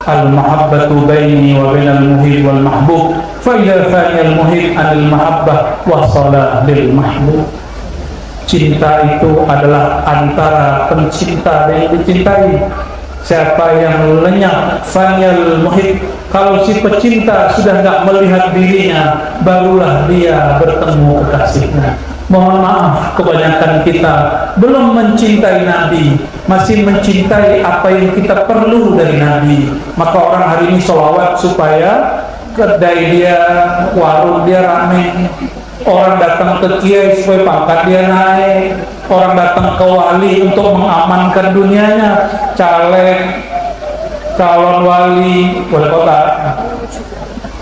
Al-mahabbatu baini wa bainal muhib wal mahbub fa idza fa'al muhib anil mahabbah wasala lil mahbub. Cinta itu adalah antara pencinta dan yang dicintai. Siapa yang lenyap fa'al muhib, kalau si pecinta sudah tidak melihat dirinya, barulah dia bertemu kekasihnya. Mohon maaf, kebanyakan kita belum mencintai Nabi, masih mencintai apa yang kita perlu dari Nabi. Maka orang hari ini sholawat supaya kedai dia, warung dia rame. Orang datang ke kiai supaya pangkat dia naik. Orang datang ke wali untuk mengamankan dunianya. Caleg, calon wali, wali kota,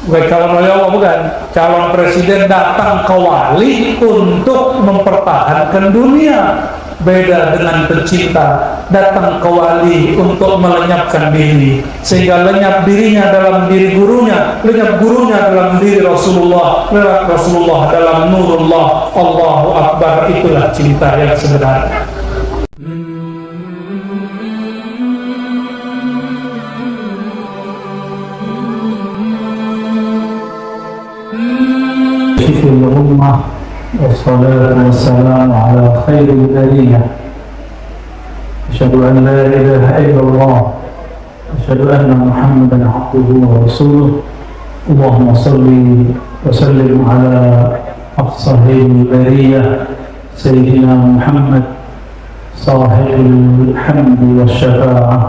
bukan calon wali Allah, bukan, calon presiden datang ke wali untuk mempertahankan dunia. Beda dengan pecinta datang ke wali untuk melenyapkan diri, sehingga lenyap dirinya dalam diri gurunya, lenyap gurunya dalam diri Rasulullah, lenyap Rasulullah dalam nurullah. Allahu Akbar. Itulah cinta yang sebenarnya. Wassalatu wassalamu ala khairil bariyah. Asyhadu an la ilaha illallah, asyhadu anna Muhammadan abduhu wa rasuluh. Allahumma salli wa sallim ala afsahil bariyah sayyidina Muhammad sahibul hamdi wasyafa'ah.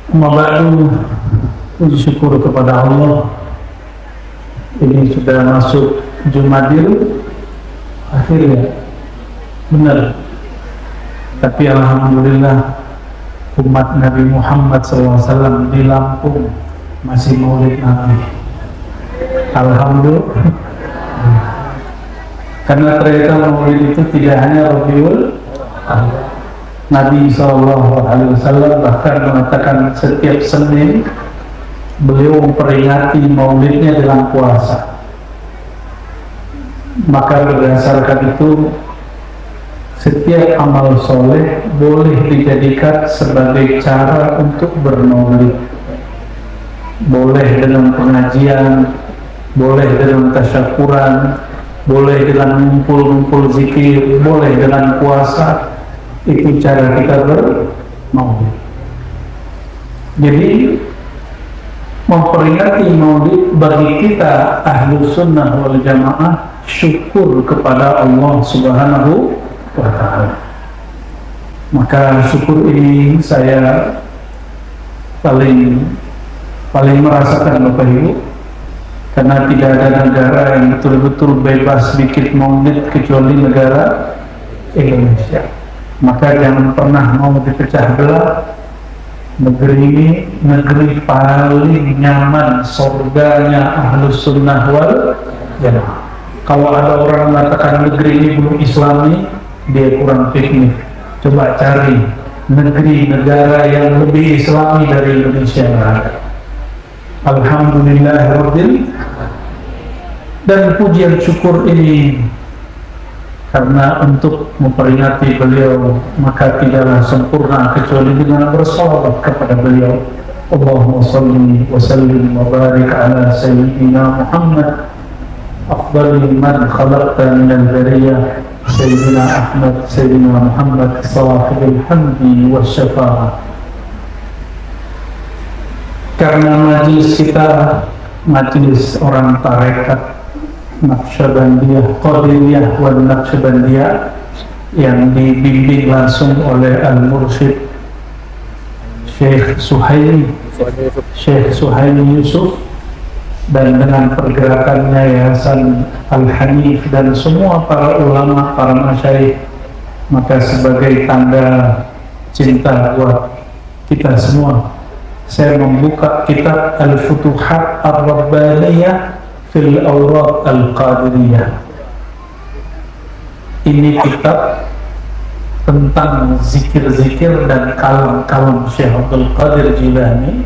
Amma ba'du, puji syukur kepada Allah. Ini sudah masuk Jumadil akhirnya, benar. Tapi alhamdulillah umat Nabi Muhammad SAW di Lampung masih maulid Nabi. Alhamdulillah. Karena ternyata maulid itu tidak hanya Rabiul Awal. Nabi SAW bahkan mengatakan setiap Senin beliau memperingati maulidnya dalam puasa. Maka berdasarkan itu setiap amal soleh boleh dijadikan sebagai cara untuk bermaulid. Boleh dengan pengajian, boleh dengan tasyakuran, boleh dengan ngumpul-ngumpul zikir, boleh dengan puasa. Itu cara kita bermaulid. Jadi memperingati maulid bagi kita Ahlus Sunnah wal Jamaah syukur kepada Allah Subhanahu wa Ta'ala. Maka syukur ini saya paling merasakan Bapak Ibu, karena tidak ada negara yang betul-betul bebas bikin maulid kecuali negara Indonesia. Maka jangan pernah mau dipecah belah. Negeri ini negeri paling nyaman, surganya Ahlus Sunnah wal Jamaah. Kalau ada orang mengatakan negeri ini belum Islami, dia kurang piknik. Coba cari negeri negara yang lebih Islami dari Indonesia. Alhamdulillahirabbil. Dan pujian syukur ini karena untuk memperingati beliau, maka tidaklah sempurna kecuali dengan bersalawat kepada beliau. Allahumma salli wa sallim wa barik ala sayyidina Muhammad afdali man khalaqta minal bariyah sayyidina Ahmad sayyidina Muhammad sahibul hamdi wasyafa'ah. Karena majlis kita majlis orang tarekat Naqsyabandiyah, Qadiriyah wal Naqsyabandiyah yang dibimbing langsung oleh Al-Mursyid Syekh Suhaimi Yusuf, dan dengan pergerakannya Yayasan Al-Hanif dan semua para ulama, para masyayikh, maka sebagai tanda cinta buat kita semua, saya membuka kitab Al-Futuhat Ar-Rabbaniyah fil Awrad Al-Qadiriyah. Ini kitab tentang zikir-zikir dan kalam-kalam Syekh Abdul Qadir Jilani,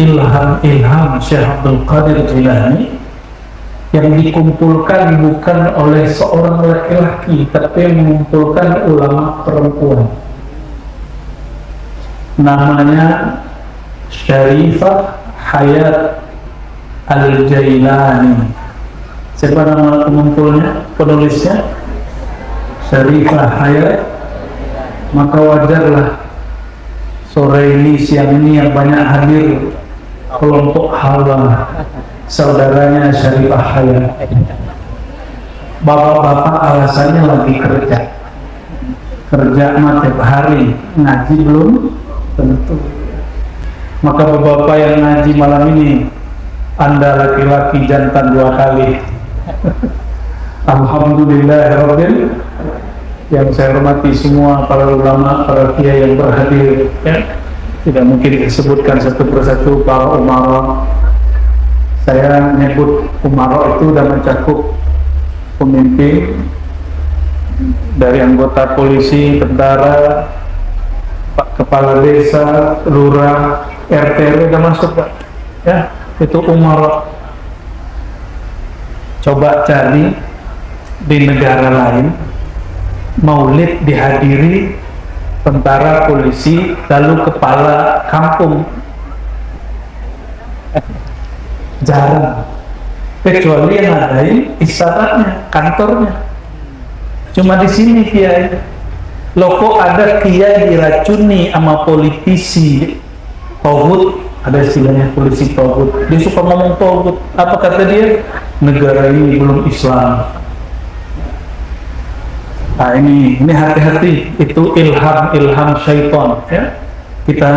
ilham Syekh Abdul Qadir Jilani, yang dikumpulkan bukan oleh seorang laki-laki, tapi mengumpulkan ulama perempuan. namanya Syarifah Hayat Al-Jailani. Siapa nama pengumpulnya, penulisnya? Syarifah Hayat. Maka wajarlah sore ini, siang ini yang banyak hadir kelompok hawa saudaranya Syarifah Hayat. Bapak-bapak alasannya lagi kerja mah tiap hari, ngaji belum tentu. Maka bapak-bapak yang ngaji malam ini, Anda laki-laki jantan 2 kali. Alhamdulillahirabbil. Yang saya hormati semua para ulama, para kiai yang berhadir, ya. Tidak mungkin disebutkan satu persatu para umara. Saya menyebut umara itu dan mencakup pemimpin dari anggota polisi, tentara, Pak Kepala Desa, Lurah, RT sudah masuk, Pak. Ya, itu umara. Coba cari di negara lain maulid dihadiri tentara, polisi, lalu kepala kampung. Jarang. Kecuali yang ngadain istananya, kantornya. Cuma di sini kiai. Loko ada kiai diracuni sama politisi togut, ada istilahnya polisi togut. Dia suka ngomong togut. Apa kata dia? Negara ini belum Islam. Nah ini hati-hati, itu ilham syaitan, ya. Kita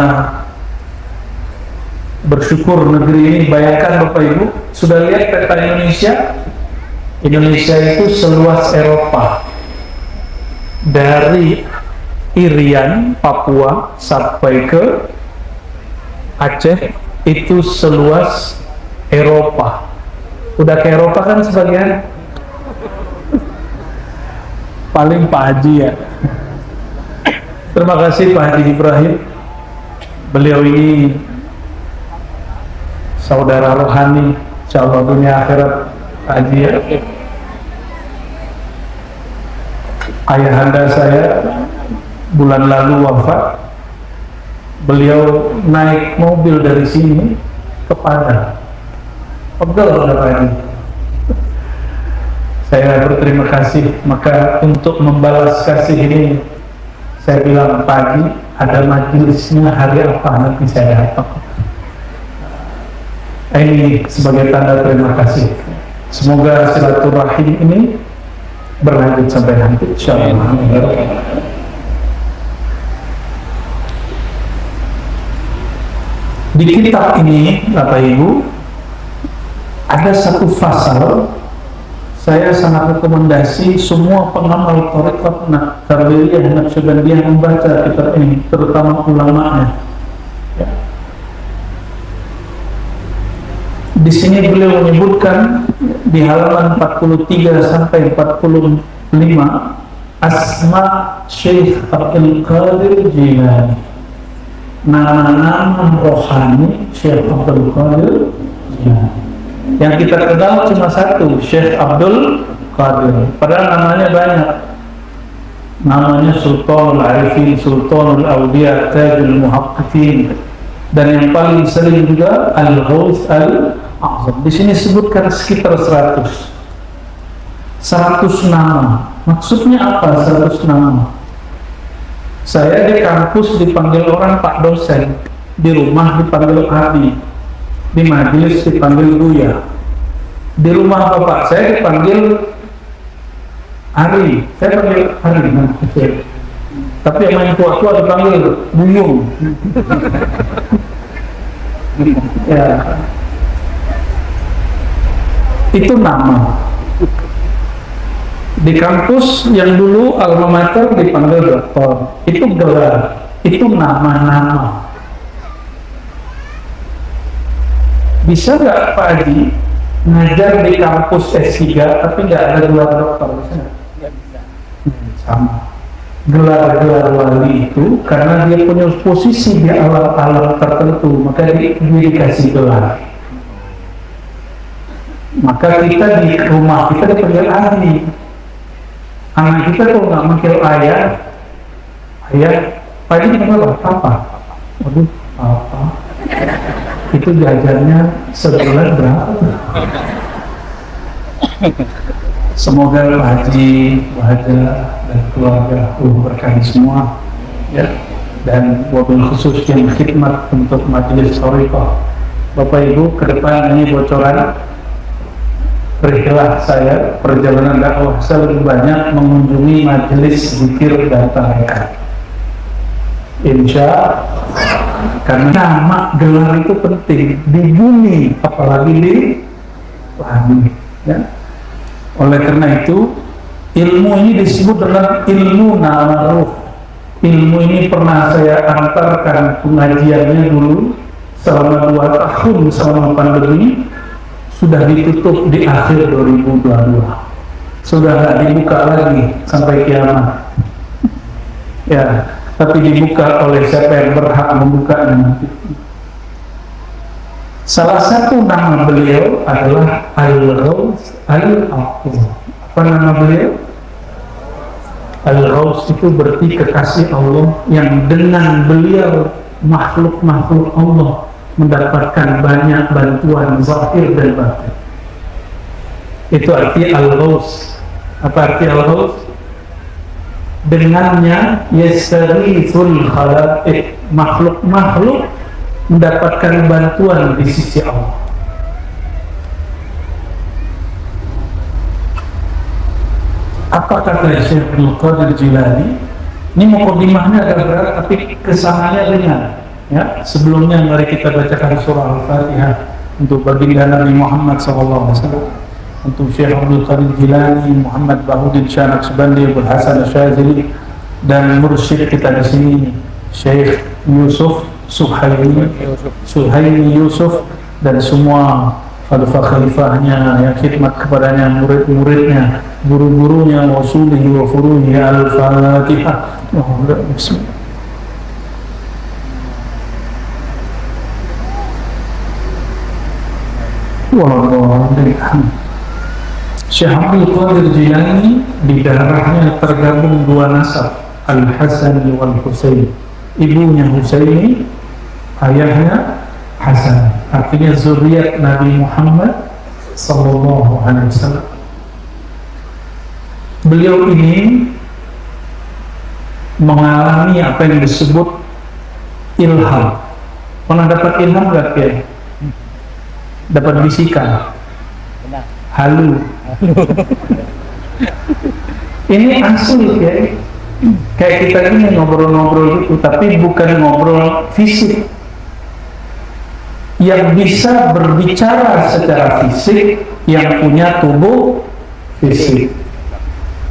bersyukur negeri ini. Bayangkan Bapak Ibu, sudah lihat peta Indonesia? Indonesia itu seluas Eropa, dari Irian, Papua sampai ke Aceh, itu seluas Eropa. Udah ke Eropa kan sebagian? Paling Pak Haji ya. Terima kasih Pak Haji Ibrahim. Beliau ini saudara rohani, insyaallah dunia akhirat Pak Haji ya. Ayahanda saya bulan lalu wafat. Beliau naik mobil dari sini ke Padang. Pegel Pak Haji. Saya berterima kasih. Maka untuk membalas kasih ini, saya bilang pagi ada majelisnya hari apa nanti saya datang. Ini sebagai tanda terima kasih. Semoga silaturahim ini berlanjut sampai nanti, insyaallah. Di kitab ini, Bapak Ibu, ada satu pasal. Saya sangat rekomendasi semua pengamal tarekat Naqsyabandiyah, Naqsyabandiyah membaca kitab ini, terutama ulamanya. Ya. Di sini beliau menyebutkan di halaman 43 sampai 45 asma Syekh Abdul Qadir Jilani, nama-nama rohani Syekh Abdul Qadir Jilani. Yang kita kenal cuma satu, Syekh Abdul Qadir. Padahal namanya banyak. Namanya Sultanul Arifin, Sultanul Awliya, Tajul Muhaqqiqin, dan yang paling sering juga Al-Ghaus Al-A'zam. Di sini sebutkan sekitar 100 nama. Maksudnya apa 100 nama? Saya di kampus dipanggil orang Pak dosen, di rumah dipanggil Abi, di majelis dipanggil Buya, di rumah bapak saya dipanggil Ari, saya panggil Ari, tapi yang main tua-tua dipanggil Buyung. Ya, itu nama. Di kampus yang dulu alma mater dipanggil doktor, itu gelar, itu nama-nama. Bisa nggak Pak Haji ngajar di kampus S3 tapi nggak ada gelar doktor? Bisa nggak? Sama. Gelar-gelar wali itu karena dia punya posisi di alam-alam tertentu, maka dia dikasih gelar. Maka kita di rumah kita dipanggil ahli. Anak kita kalau nggak manggil ayah, Pak Haji dipanggil apa? Waduh, apa? Itu jajannya sebulan berapa? Semoga Pak Haji, Pak Haja, dan keluarga berkahi semua, ya. Dan wabil khusus yang khidmat untuk majelis Thariqah. Bapak Ibu, ke depan ini bocoran rihlah saya, perjalanan dakwah saya lebih banyak mengunjungi majelis zikir dan tarekat. Insya, karena nama gelar itu penting di bumi, apalagi di langit, ya. Oleh karena itu, ilmu ini disebut dengan ilmu na'aruf. Ilmu ini pernah saya antarkan pengajiannya dulu selama 2 tahun selama pandemi, sudah ditutup di akhir 2022. Sudah nggak dibuka lagi sampai kiamat. Ya, tapi dibuka oleh siapa yang berhak membukanya. Salah satu nama beliau adalah Al-Ghaus Al-Aqul. Apa nama beliau? Al-Ghaus itu berarti kekasih Allah, yang dengan beliau makhluk-makhluk Allah mendapatkan banyak bantuan zahir dan batin. Itu arti Al-Ghaus. Apa arti Al-Ghaus? Dengannya yastaghithul khalaiq, makhluk-makhluk mendapatkan bantuan di sisi Allah. Apa kata Syekh Abdul Qadir Jilani? Ini mukadimahnya agak berat, tapi kesananya ringan. Ya, sebelumnya mari kita bacakan surah Al-Fatihah untuk baginda Nabi Muhammad SAW, untuk Syekh Abdul Qadir Jilani, Muhammad Bahudin Shah Naqshbandi, Abdul Hasan Asyazili, dan mursyid kita di sini Syekh Yusuf Suhaimi Yusuf, dan semua khalifah-khalifahnya yang khidmat kepadanya, murid-muridnya, guru-gurunya, wasulihi wa furuhi. Al-Fatihah. Bismillah. Syekh Abdul Qadir Jilani di darahnya tergabung 2 nasab, Al-Hasan wal Husain. Ibunya Husaini, ayahnya Hasan. Artinya zuriat Nabi Muhammad sallallahu alaihi wasallam. Beliau ini mengalami apa yang disebut ilham. Pernah dapat ilham gak ya? Dapat bisikan, halu. Ini asli ya. Kayak kita ini ngobrol-ngobrol gitu, tapi bukan ngobrol fisik. Yang bisa berbicara secara fisik, yang punya tubuh fisik,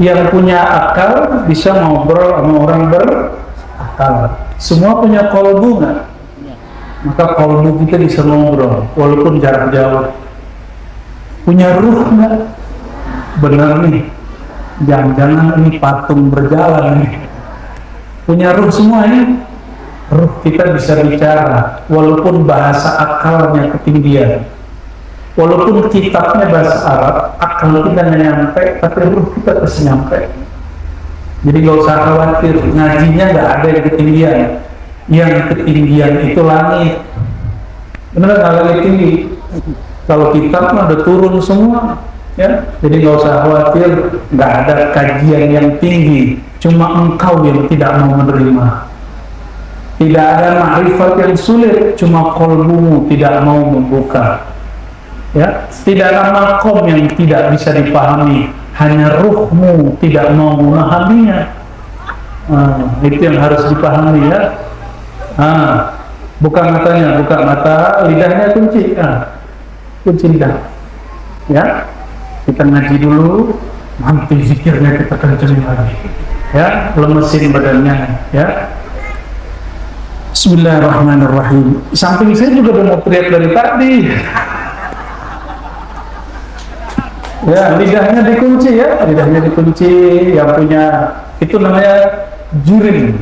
yang punya akal bisa ngobrol sama orang berakal. Semua punya kolbu nggak? Maka kolbu kita bisa ngobrol walaupun jarak jauh. Punya ruh nggak? Benar nih, jangan-jangan ini patung berjalan nih. Punya ruh semua ini. Ruh kita bisa bicara walaupun bahasa akalnya ketinggian, walaupun kitabnya bahasa Arab, akal kita nggak nyampe, tapi ruh kita pasti nyampe. Jadi gak usah khawatir, ngajinya nggak ada yang ketinggian. Yang ketinggian itu langit. Benar nggak langit tinggi? Kalau kitab mah udah turun semua, ya. Jadi gak usah khawatir, nggak ada kajian yang tinggi. Cuma engkau yang tidak mau menerima. Tidak ada ma'rifat yang sulit, cuma kolbumu tidak mau membuka. Ya, tidak ada makom yang tidak bisa dipahami, hanya ruhmu tidak mau memahaminya. Itu yang harus dipahami ya. Buka matanya, buka mata, lidahnya kunci. Kunci lidah. Ya, kita ngaji dulu, nanti zikirnya kita kencengin lagi. Ya, lemesin badannya. Ya. Bismillahirrahmanirrahim. Samping saya juga udah mau teriak dari tadi. Ya, lidahnya dikunci ya, lidahnya dikunci. Yang punya itu namanya jirin.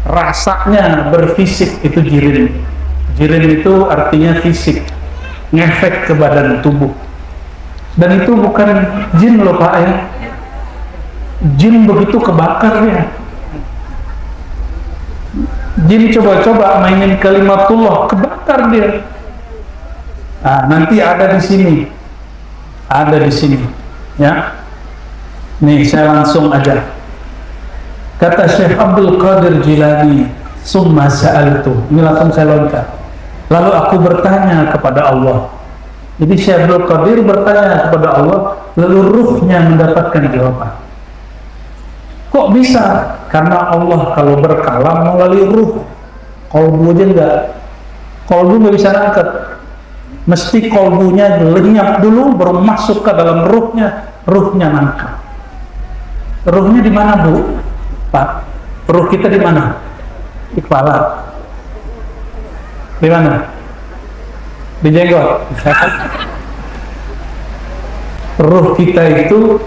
Rasanya berfisik itu jirin. Jirin itu artinya fisik, ngefek ke badan tubuh. Dan itu bukan jin loh Pak ya. Jin begitu kebakarnya. Jin coba-coba mainin kalimatullah, kebakar dia. Nah, nanti ada di sini, ya. Nih saya langsung aja. Kata Syekh Abdul Qadir Jilani, summa sa'altu. Ini langsung saya loncat. Lalu aku bertanya kepada Allah. Jadi Syekh Abdul Qadir bertanya kepada Allah, lalu ruhnya mendapatkan jawaban. Kok bisa? Karena Allah kalau berkalam melalui ruh. Kolbu aja enggak. Kolbu nggak bisa nangkep. Mesti kolbunya lenyap dulu, baru masuk ke dalam ruhnya nangkep. Ruhnya di mana, Bu? Pak, ruh kita di mana? Di kepala. Di mana? Di jenggot. Ruh kita itu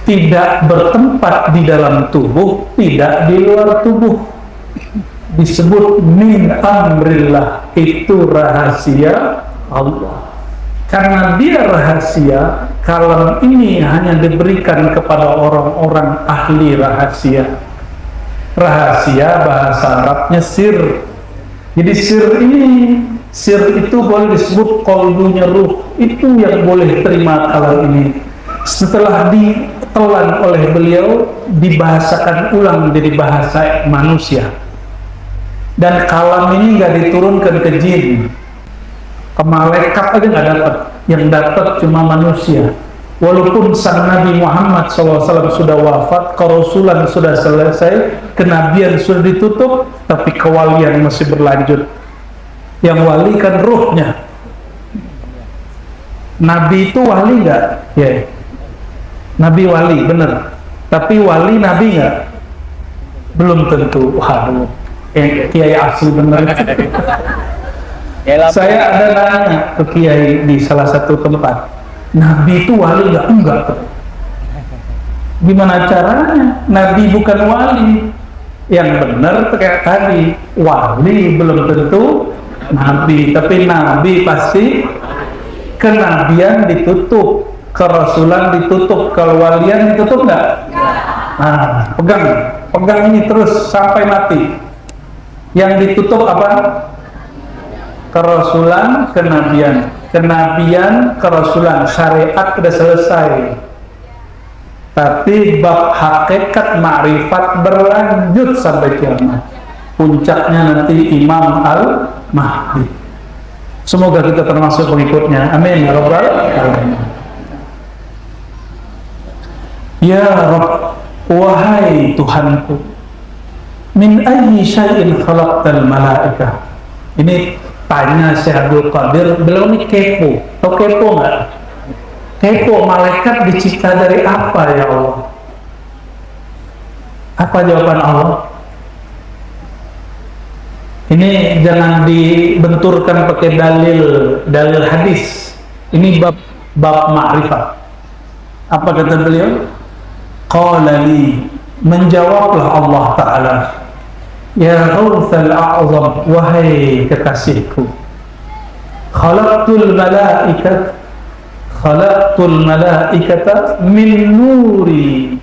tidak bertempat di dalam tubuh, tidak di luar tubuh. Disebut min amrillah, itu rahasia Allah. Karena dia rahasia, kalam ini hanya diberikan kepada orang-orang ahli rahasia. Rahasia bahasa Arabnya sir. Jadi sir itu boleh disebut qalbunya ruh, itu yang boleh terima kalam ini. Setelah ditelan oleh beliau, dibahasakan ulang jadi bahasa manusia. Dan kalam ini nggak diturunkan ke jin, ke malaikat aja nggak dapat. Yang dapat cuma manusia. Walaupun sang Nabi Muhammad SAW sudah wafat, kerasulan sudah selesai, kenabian sudah ditutup, tapi kewalian masih berlanjut. Yang wali kan ruhnya. Nabi itu wali nggak? Ya. Nabi wali, bener. Tapi wali Nabi nggak? Belum tentu. Waduh, Kiai asli bener. Saya ada nanya ke Kiai di salah satu tempat, Nabi itu wali nggak? Enggak. Gimana caranya? Nabi bukan wali. Yang benar kayak tadi, wali belum tentu Nabi. Tapi Nabi pasti kenabian ditutup, kerasulan ditutup, kewalian ditutup nggak? Nah, pegang ini terus sampai mati. Yang ditutup apa? Kerasulan, kenabian, kerasulan, syariat sudah selesai. Tapi bab hakikat ma'rifat berlanjut sampai kiamat. Puncaknya nanti Imam Al-Mahdi. Semoga kita termasuk pengikutnya. Amin ya rabbal alamin. Ya Rabb, wahai Tuhanku, min ayyi syai'in khalaqtal malaikah. Ini tanya Syekh Abdul Qadir, beliau ini kepo. Tahu kepo nggak? Kepo, malaikat dicipta dari apa ya Allah? Apa jawaban Allah? Ini jangan dibenturkan pakai dalil hadis. Ini bab ma'rifat. Apa kata beliau? Qala li, menjawablah Allah Ta'ala, ya Ghawthal A'zam, wahai kekasihku, khalaqtul malaikata min nuri,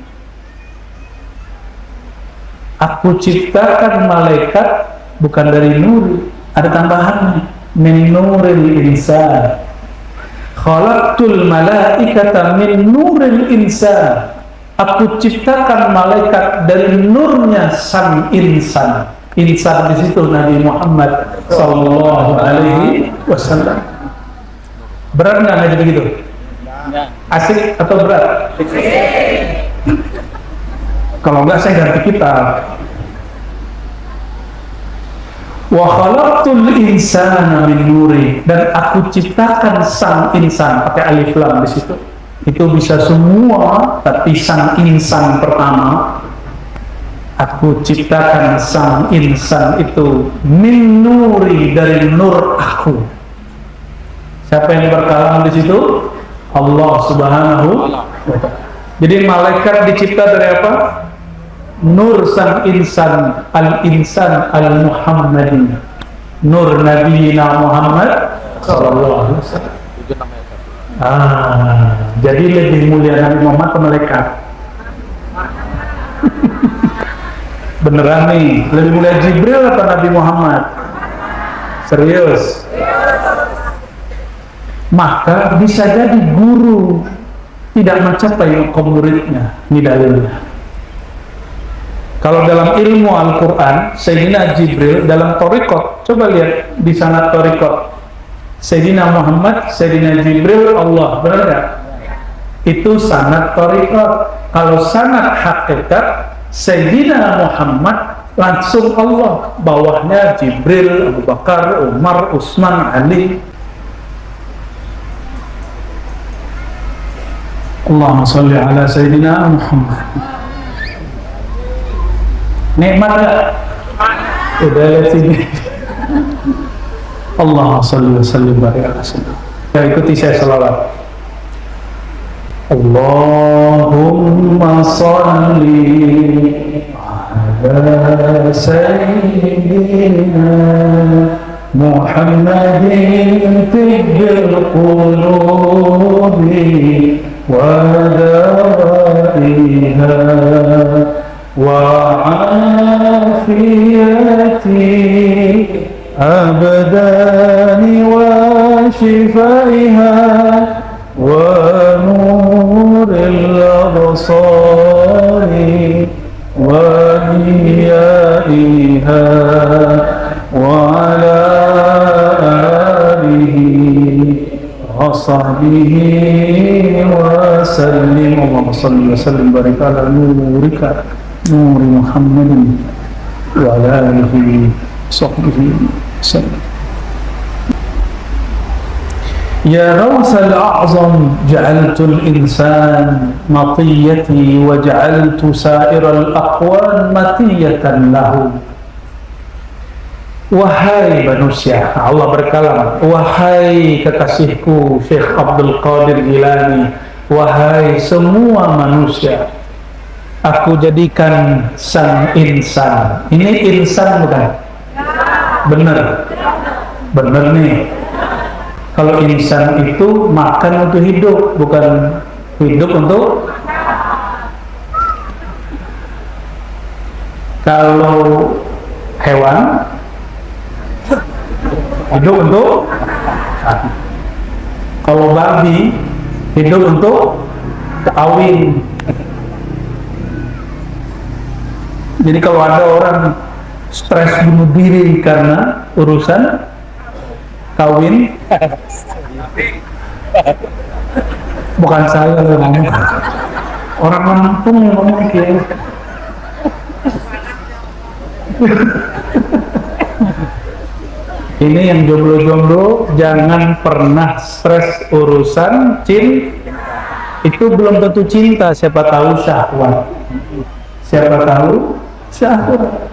aku ciptakan malaikat bukan dari nuri, ada tambahannya, min nuril insan. Khalaqtul malaikata min nuril insan, aku ciptakan malaikat dari nurnya sang insan. Insan di situ Nabi Muhammad sallallahu alaihi wasallam. Berat nggak ngaji begitu? Asik atau berat? Kalau enggak saya ganti kitab. Wa khalaqtul insana min nuri, dan aku ciptakan sang insan, pakai alif lam di situ. Itu bisa semua, tapi sang insan pertama, aku ciptakan sang insan itu min nuri, dari nur aku. Siapa yang berkalam di situ? Allah Subhanahu wa ta'ala. Jadi malaikat dicipta dari apa? Nur sang insan, al-insan al-Muhammadi, nur Nabi Muhammad sallallahu alaihi wasallam. Jadi lebih mulia Nabi Muhammad ke malaikat. Beneran nih, lebih mulia Jibril atau Nabi Muhammad? Serius? Maka bisa jadi guru tidak mencapai makom muridnya. Ini dalilnya. Kalau dalam ilmu Al-Quran, Sayyidina Jibril dalam Thariqat, coba lihat di sana Thariqat, Sayyidina Muhammad, Sayyidina Jibril, Allah, benar gak? Itu sanad Thariqat. Kalau sanad hakikat, Sayyidina Muhammad langsung Allah, bawahnya Jibril, Abu Bakar, Umar, Utsman, Ali. Allahumma salli ala Sayyidina Muhammad. Nikmat gak? Udah lihat sini. Allahumma salli wa sallim barik ala Sayyidina. Ya, ikuti saya salawat. Allahumma salli ala Sayyidina Muhammadin tibbil qulubi wa dawaiha wa afiyati abdani wa shifaiha wa nuril absari wa niyaiha wa ala alihi wa sahbihi wa sallim. Allahumma salli wa sallim barik ala nurika nuri Muhammadin wa ala alihi sahbihi sallim. Ya Ghawsal A'zam, ja'altul insan matiyati wa ja'altu sa'iral aqwan matiyatan lahu. Wahai manusia, Allah berkalam, wahai kekasihku Syekh Abdul Qadir Jilani, wahai semua manusia, aku jadikan sang insan. Ini insan bukan? Benar? Benar nih. Kalau insan itu makan untuk hidup, bukan hidup untuk. Kalau hewan hidup untuk. Kalau babi hidup untuk kawin. Jadi kalau ada orang stres bunuh diri karena urusan kawin, bukan saya yang ngomong, orang Lampung yang ngomong kayak. Ini yang jomblo-jomblo jangan pernah stres urusan itu belum tentu cinta, siapa tahu syahwat, siapa tahu syahwat.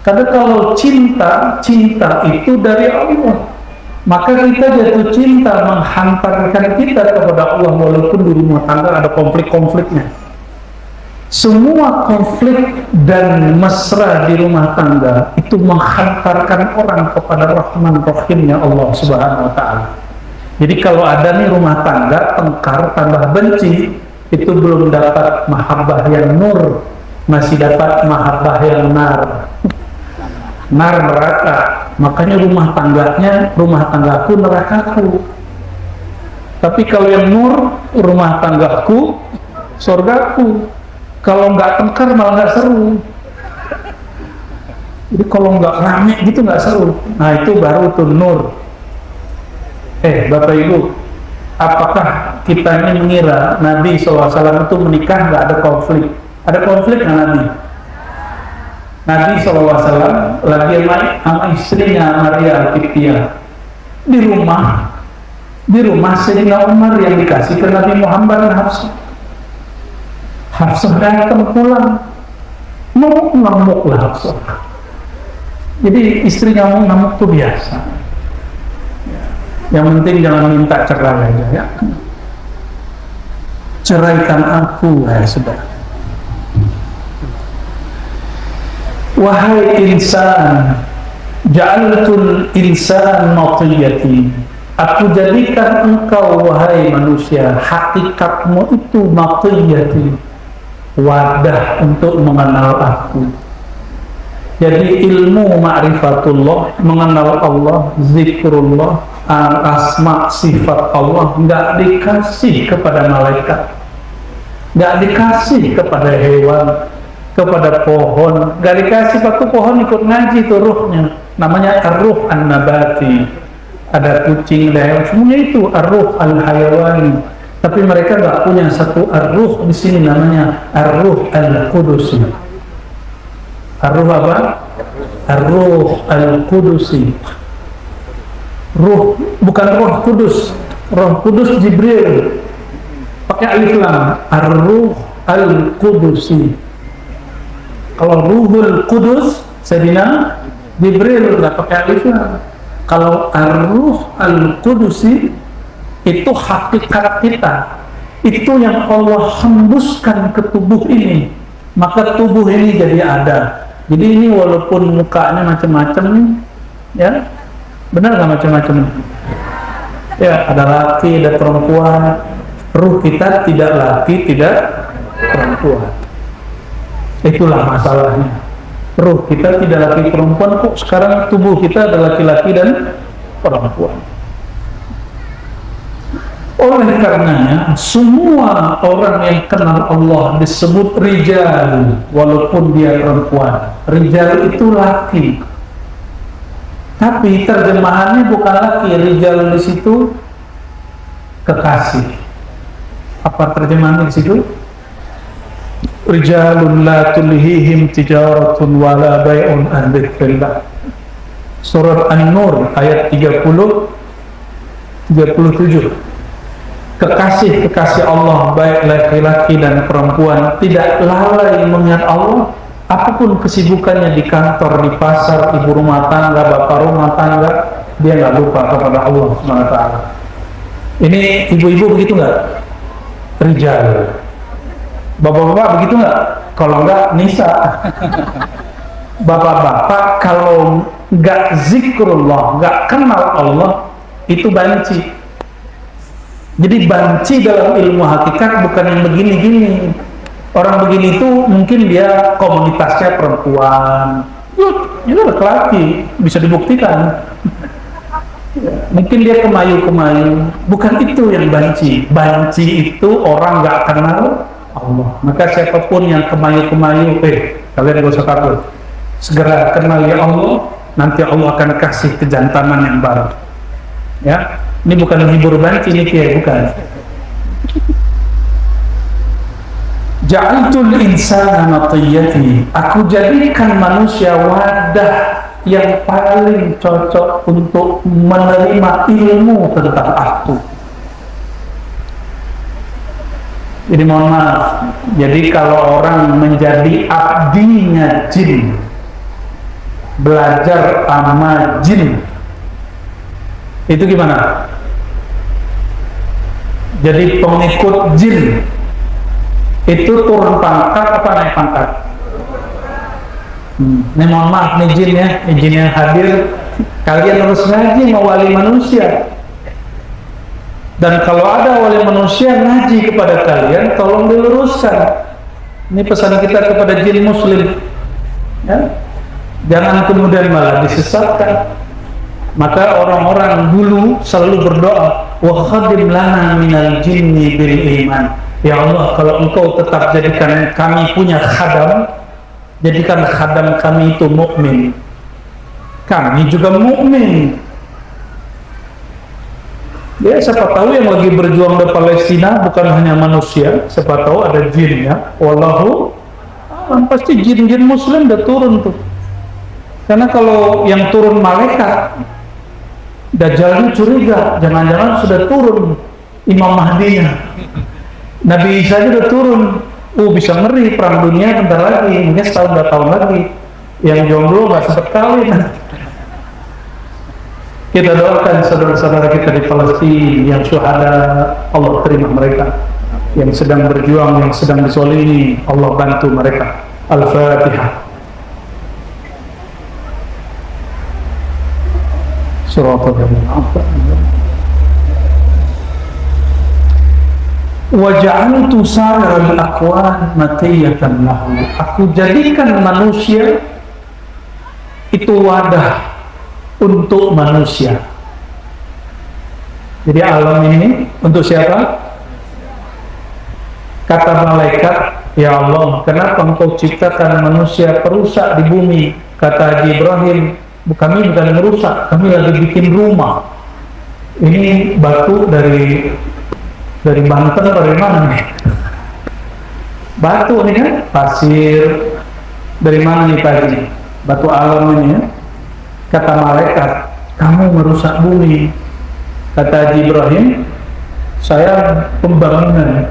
Karena kalau cinta itu dari Allah, maka kita jatuh cinta menghantarkan kita kepada Allah walaupun di rumah tangga ada konflik-konfliknya. Semua konflik dan mesra di rumah tangga itu menghantarkan orang kepada Rahman Rahimnya Allah Subhanahu wa Ta'ala. Jadi kalau ada nih rumah tangga tengkar tambah benci, itu belum dapat mahabbah yang nur, masih dapat mahabbah yang nar. Nar neraka, makanya rumah tanggaku nerakaku. Tapi kalau yang nur, rumah tanggaku surgaku. Kalau nggak tengkar malah nggak seru. Jadi kalau nggak rame gitu nggak seru. Nah itu baru tuh nur. Bapak Ibu, apakah kita ini mengira Nabi SAW itu menikah nggak ada konflik? Ada konflik nggak Nabi? Nabi SAW lagi sama istrinya Maria Al-Qibtiyah di rumah Sayyidina Umar yang dikasih ke Nabi Muhammad dan Hafsah datang pulang mau ngamuk lah Hafsah. Jadi istrinya mau ngamuk itu biasa. Yang penting jangan minta cerai aja ya. Ceraikan aku, sudah. Wahai insan, ja'altul insan matiyati, aku jadikan engkau wahai manusia, hakikatmu itu matiyati, wadah untuk mengenal aku. Jadi ilmu ma'rifatullah, mengenal Allah, zikrullah, asma sifat Allah nggak dikasih kepada malaikat, nggak dikasih kepada hewan, kepada pohon, nggak dikasih waktu pohon ikut ngaji tuh ruhnya, namanya ar-ruh an-nabati. Ada kucing, ada hewan, semuanya itu ar-ruh al-hayawani. Tapi mereka nggak punya satu ar-ruh di sini, namanya ar-ruh al-qudusi. Ar-ruh apa? Ar-ruh al-qudusi. Ruh, bukan roh kudus. Roh kudus Jibril, pakai alif lam. Ar-ruh al-qudusi. Kalau ruhul kudus Sayyidina Jibril, nggak pakai alif lam. Kalau ar-ruh al-qudusi itu hakikat kita, itu yang Allah hembuskan ke tubuh ini, maka tubuh ini jadi ada. Jadi ini walaupun mukanya macam-macam nih, ya benar nggak macam-macam? Ya, ada laki, ada perempuan. Ruh kita tidak laki, tidak perempuan. Itulah masalahnya. Ruh kita tidak laki perempuan, kok sekarang tubuh kita ada laki-laki dan perempuan. Oleh karenanya semua orang yang kenal Allah disebut rijal, walaupun dia perempuan. Rijal itu laki, tapi terjemahannya bukan laki. Rijal di situ kekasih. Apa terjemahannya di situ? Rijalun la tulhihim tijaratun wala bai'un an dzikrillah. Surat An-Nur ayat 37. Kekasih-kekasih Allah, baik laki-laki dan perempuan, tidak lalai mengingat Allah, apapun kesibukannya di kantor, di pasar, ibu rumah tangga, bapak rumah tangga, dia nggak lupa kepada Allah SWT. Ini ibu-ibu begitu nggak? Rijal. Bapak-bapak begitu nggak? Kalau nggak, nisa. Bapak-bapak kalau nggak zikrullah, nggak kenal Allah, itu banci. Jadi banci dalam ilmu hakikat bukan yang begini-gini. Orang begini itu mungkin dia komunitasnya perempuan, itu laki-laki, bisa dibuktikan. Mungkin dia kemayu-kemayu, bukan itu yang banci. Banci itu orang nggak kenal Allah. Maka siapapun yang kemayu-kemayu, kalian gak usah takut, segera kenal ya Allah, nanti Allah akan kasih kejantanan yang baru. Ya, ini bukan menghibur banci, ini bukan. Ja'altul insana matiyati, aku jadikan manusia wadah yang paling cocok untuk menerima ilmu tentang aku. Jadi mohon maaf, jadi kalau orang menjadi abdinya jin, belajar sama jin, itu gimana? Jadi pengikut jin itu turun pangkat apa naik pangkat? Ini mohon maaf nih jin ya, jin yang hadir, kalian harus ngaji sama wali manusia. Dan kalau ada wali manusia ngaji kepada kalian, tolong diluruskan. Ini pesan kita kepada jin muslim, ya? Jangan kemudian malah disesatkan. Maka orang-orang dulu selalu berdoa, wa khadim lana minal jinni bil iman. Ya Allah, kalau engkau tetap jadikan kami punya khadam, jadikan khadam kami itu mukmin. Kami juga mukmin. Ya, siapa tahu yang lagi berjuang di Palestina bukan hanya manusia, siapa tahu ada jinnya. Wallahu pasti jin-jin muslim udah turun tuh. Karena kalau yang turun malaikat, Dajjalnya curiga, jangan-jangan sudah turun Imam Mahdinya. Nabi Isa udah turun. Bisa ngeri, perang dunia bentar lagi, mungkin setahun 2 tahun lagi. Yang jomblo nggak sempat kawin. Kita doakan saudara-saudara kita di Palestina yang syuhada, Allah terima mereka. Yang sedang berjuang, yang sedang dizalimi, Allah bantu mereka. Al-Fatihah. Suratul wa ja'altu sa'iral aqwan matiyatan lahu. Aku jadikan manusia itu wadah untuk manusia. Jadi alam ini untuk siapa? Kata malaikat, ya Allah, kenapa engkau ciptakan manusia perusak di bumi? Kata Haji Ibrahim, kami bukan merusak, kami lagi bikin rumah. Ini batu dari Banten dari mana nih? Batu ini kan pasir dari mana nih Pak Haji? Batu alam ini ya. Kata malaikat, kamu merusak bumi. Kata Haji Ibrahim, saya pembangunan.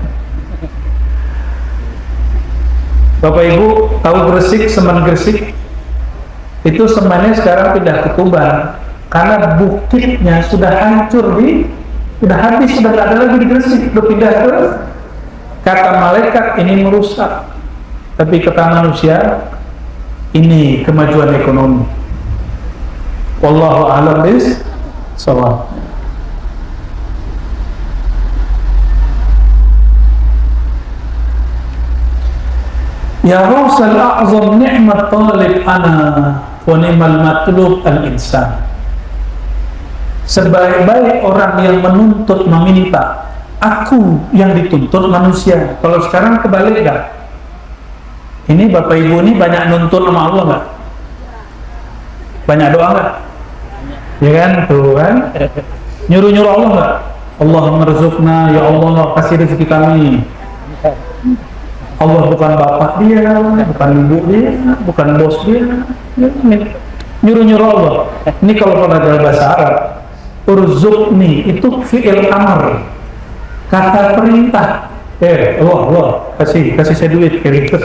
Bapak Ibu tahu Gresik, semen Gresik? Itu semennya sekarang pindah ke Tuban karena bukitnya sudah hancur, sudah habis, sudah tidak ada lagi di Gresik, sudah pindah ke. Kata malaikat ini merusak, tapi kata manusia ini kemajuan ekonomi. Wallahu a'lam bishawab. Ya Rasul a'zam ni'mat talib ana wa ni'mal matlub al-insan. Sebaik-baik orang yang menuntut meminta, aku yang dituntut manusia. Kalau sekarang kebalik gak? Ini Bapak Ibu ini banyak nuntut sama Allah gak? Banyak doa gak? Ya kan? Tuh kan? Nyuruh-nyuruh Allah gak? Allahumma rizukna, ya Allah kasih rezeki kami. Allah bukan bapak dia, bukan ibu dia, bukan bos dia. Nyuruh-nyuruh Allah. Ini kalau pada bahasa Arab, urzukni itu fi'il amr, kata perintah. Allah kasih saya duit kayak gitu.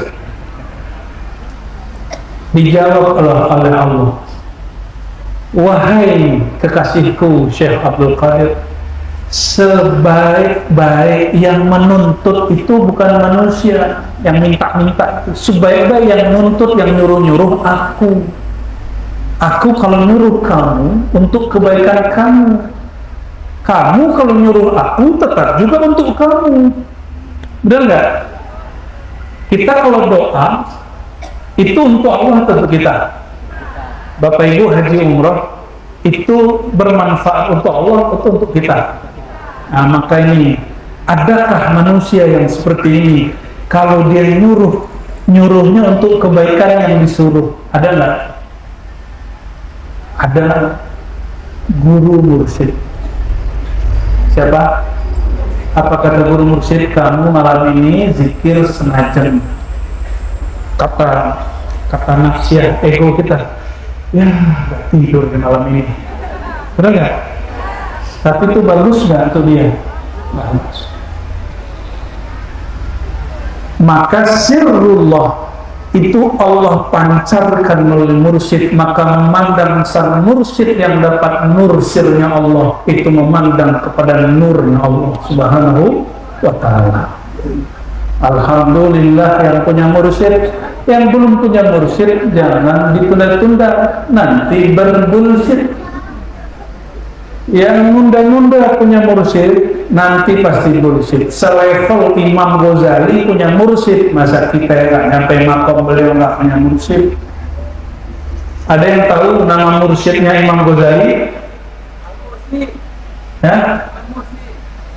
Dijawab oleh Allah, wahai kekasihku Syekh Abdul Qadir, sebaik-baik yang menuntut itu bukan manusia yang minta-minta. Sebaik-baik yang menuntut, yang nyuruh-nyuruh aku kalau nyuruh kamu untuk kebaikan kamu kalau nyuruh aku tetap juga untuk kamu. Benar nggak? Kita kalau doa itu untuk Allah atau untuk kita? Bapak Ibu haji umrah itu bermanfaat untuk Allah atau untuk kita? Nah, maka ini, adakah manusia yang seperti ini? Kalau dia nyuruhnya untuk kebaikan yang disuruh, ada nggak? Ada guru mursyid. Siapa? Apa kata guru mursyid? Kamu malam ini zikir setengah jam. Kata nafsiyah, ego kita, ya tidur di malam ini. Benar nggak? Tapi itu bagus nggak untuk dia? Bagus. Maka sirrullah itu Allah pancarkan melalui mursyid, maka memandang sang mursyid yang dapat nur sirnya Allah itu memandang kepada nurnya Allah Subhanahu wa ta'ala. Alhamdulillah yang punya mursyid. Yang belum punya mursyid jangan ditunda-tunda, nanti berbulsyid. Yang nunda-nunda punya mursyid nanti pasti bullshit. Selevel Imam Ghazali punya mursyid, masa kita nggak nyampe makom beliau nggak punya mursyid? Ada yang tahu nama mursyidnya Imam Ghazali? Ya?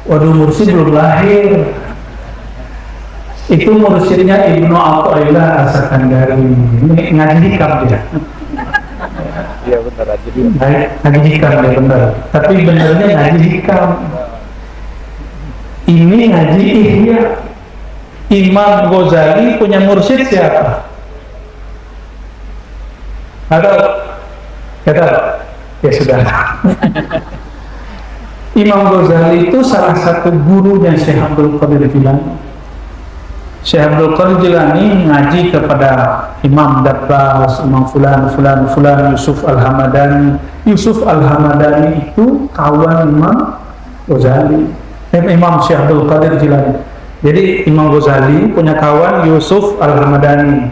Waduh, mursyid belum lahir. Itu mursyidnya Ibnu Athaillah As-Sakandari. Ini ngaji hikam dia. Iya benar, ngaji hikam dia benar. Tapi benernya ngaji hikam. Ini ngaji ihya. Imam Ghazali punya mursyid siapa? Ada? Kata? Ya sudah. Imam Ghazali itu salah satu gurunya Syekh Abdul Qadir Jilani. Syekh Abdul Qadir Jilani ngaji kepada Imam Dabbas, Imam Fulan, Yusuf Al-Hamadani. Yusuf Al-Hamadani itu kawan Imam Ghazali, Imam Syekh Abdul Qadir Jilani. Jadi Imam Ghazali punya kawan Yusuf Al-Hamadani.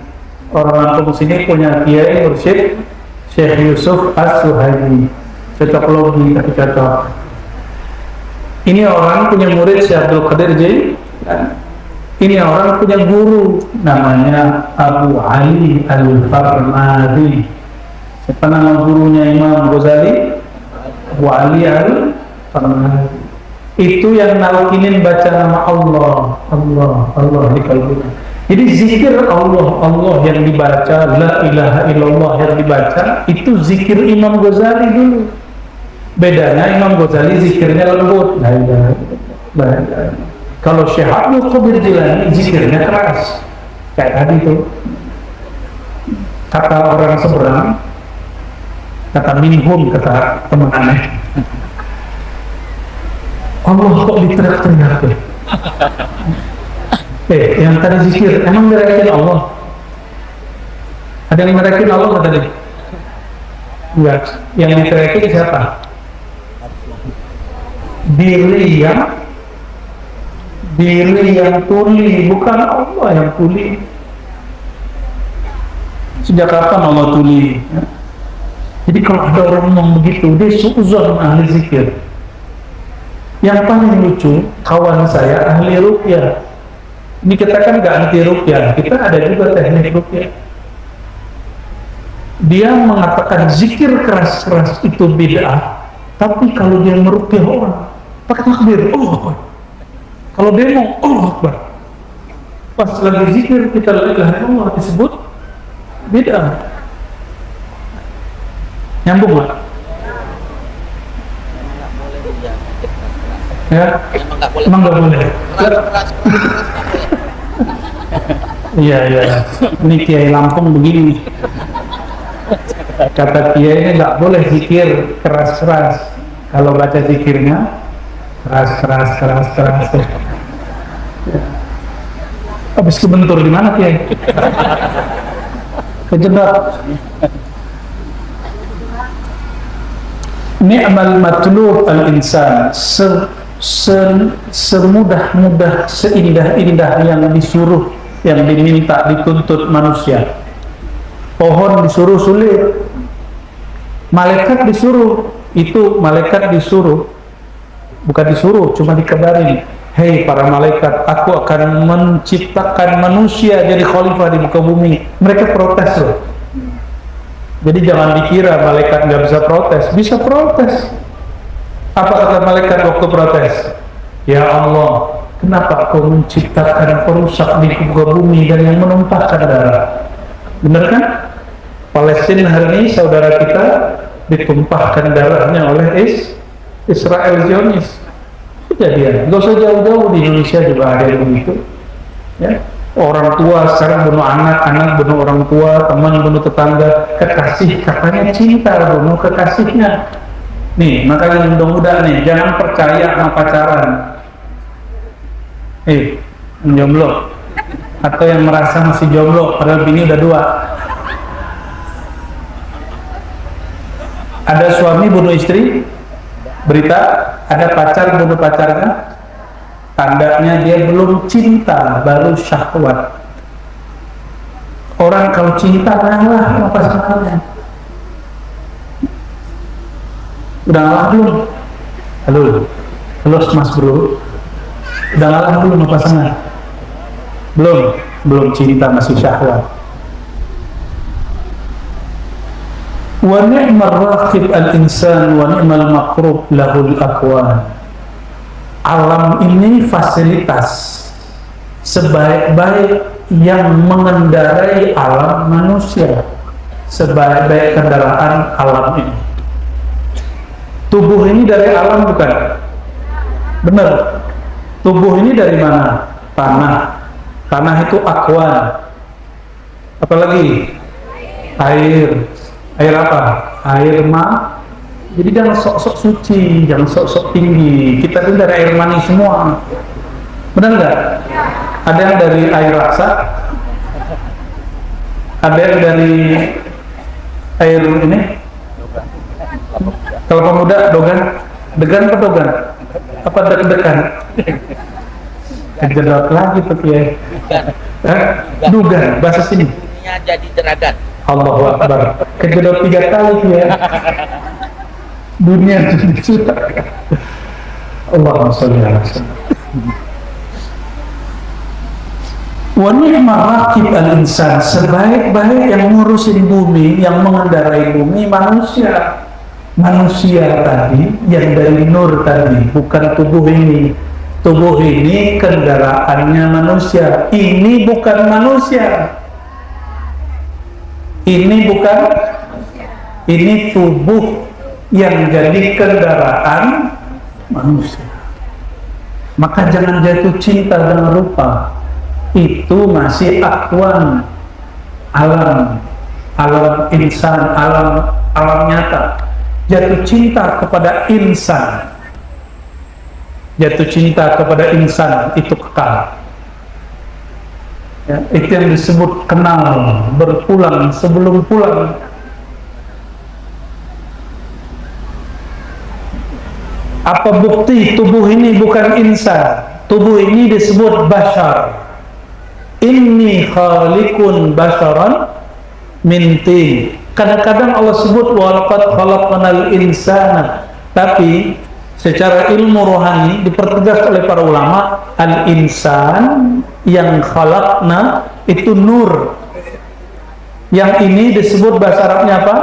Orang kampung sini punya kiai mursyid Syekh Yusuf As-Suhaimi. Cocokologi tapi cocok. Ini orang punya murid Syekh Abdul Qadir Jilani. Ini orang punya guru namanya Abu Ali Al-Farmadi. Siapa nama gurunya Imam Ghazali? Abu Ali al-Farmahi. Itu yang nalkinin baca nama Allah, Allah, Allah di kalbunya. Jadi zikir Allah, Allah yang dibaca, la ilaha illallah yang dibaca, itu zikir Imam Ghazali dulu. Bedanya Imam Ghazali zikirnya lembut, la ilaha illallah. Kalau Syekh Abdul Qadir Jilani zikirnya keras, kayak tadi tuh. Kata orang seberang, kata minhum, kata teman aneh, Allah kok diteriak-teriak ya? Yang tadi zikir, emang ngerayain Allah? Ada yang ngerayain Allah nggak tadi? Enggak, yang diteriakin siapa? Diri yang tuli, bukan Allah yang tuli. Sejak kapan Allah tuli? Jadi kalau ada orang ngomong begitu, dia suuzon ahli zikir. Yang paling lucu, kawan saya ahli ruqyah. Ini kita kan nggak anti ruqyah, kita ada juga teknik ruqyah. Dia mengatakan zikir keras-keras itu bid'ah, tapi kalau dia meruqyah orang, pakai takbir, oh, kalau dia mau, oh Akbar. Pas lagi zikir kita la ilaha illallah disebut bid'ah. Nyambung nggak? Ya, emang nggak boleh. Iya. Ini Kiai Lampung begini. Kata Kiai ini nggak boleh zikir keras-keras. Kalau baca zikirnya keras. Ya. Habis kebentur di mana Kiai? Kejebak. Ni'mal matlub al-insan, semudah-mudah, seindah-indah yang disuruh, yang diminta, dituntut manusia. Pohon disuruh sulit, malaikat disuruh, itu malaikat disuruh, bukan disuruh, cuma dikabarin, hei para malaikat, aku akan menciptakan manusia jadi khalifah di muka bumi. Mereka protes loh. Jadi jangan dikira malaikat nggak bisa protes, bisa protes. Apa kata malaikat waktu protes? Ya Allah, kenapa kau menciptakan perusak di muka bumi dan yang menumpahkan darah? Benar kan? Palestina hari ini saudara kita ditumpahkan darahnya oleh Israel Zionis. Kejadian, nggak usah jauh-jauh, di Indonesia juga ada yang begitu. Ya. Orang tua sekarang bunuh anak, anak bunuh orang tua, teman bunuh tetangga, kekasih katanya cinta bunuh kekasihnya. Nih, makanya muda-muda nih, jangan percaya sama pacaran. Jomblo atau yang merasa masih jomblo padahal bini udah 2. Ada suami bunuh istri, berita ada pacar bunuh pacarnya. Tandanya dia belum cinta, baru syahwat. Orang kalau cinta ngalah sama pasangannya. Udah ngalah belum? Halo mas bro. Udah ngalah belum sama pasangan? Belum cinta, masih syahwat. Wa ni'mar raqib al-insan wa ni'mal maqrub lahul akwan. Alam ini fasilitas sebaik-baik yang mengendarai alam manusia, sebaik-baik kendaraan alam ini. Tubuh ini dari alam bukan? Benar. Tubuh ini dari mana? Tanah. Tanah itu akwan. Apalagi? Air. Air apa? Air mah. Jadi jangan sok-sok suci, jangan sok-sok tinggi. Kita itu dari air mani semua. Benar nggak? Ada yang dari air raksa, ada yang dari air ini. Kalau pemuda dogan, degan apa dogan? Apa deg-degan? Kejedot lagi tuh ya. Dugan, bahasa sini. Jadi teragat. Allahu Akbar. Kejedot 3 kali ya. Dunia sudah. Allahumma sholli ala sayyidina. Wa ni'ma rakib al-insan, sebaik-baik yang ngurusin bumi, yang mengendarai bumi manusia. Manusia tadi yang dari nur tadi, bukan tubuh ini. Tubuh ini kendaraannya manusia. Ini bukan manusia. Ini bukan, ini tubuh yang jadi kendaraan manusia. Maka jangan jatuh cinta dengan rupa. Itu masih akwan alam insan, alam nyata. Jatuh cinta kepada insan, jatuh cinta kepada insan itu kekal. Ya, itu yang disebut kenal, berpulang sebelum pulang. Apa bukti tubuh ini bukan insan? Tubuh ini disebut bashar. Inni khaliqun basharan min tin. Kadang-kadang Allah sebut walaqad khalaqnal insana, tapi secara ilmu rohani dipertegas oleh para ulama, al-insan yang khalaqna itu nur. Yang ini disebut bahasa Arabnya apa?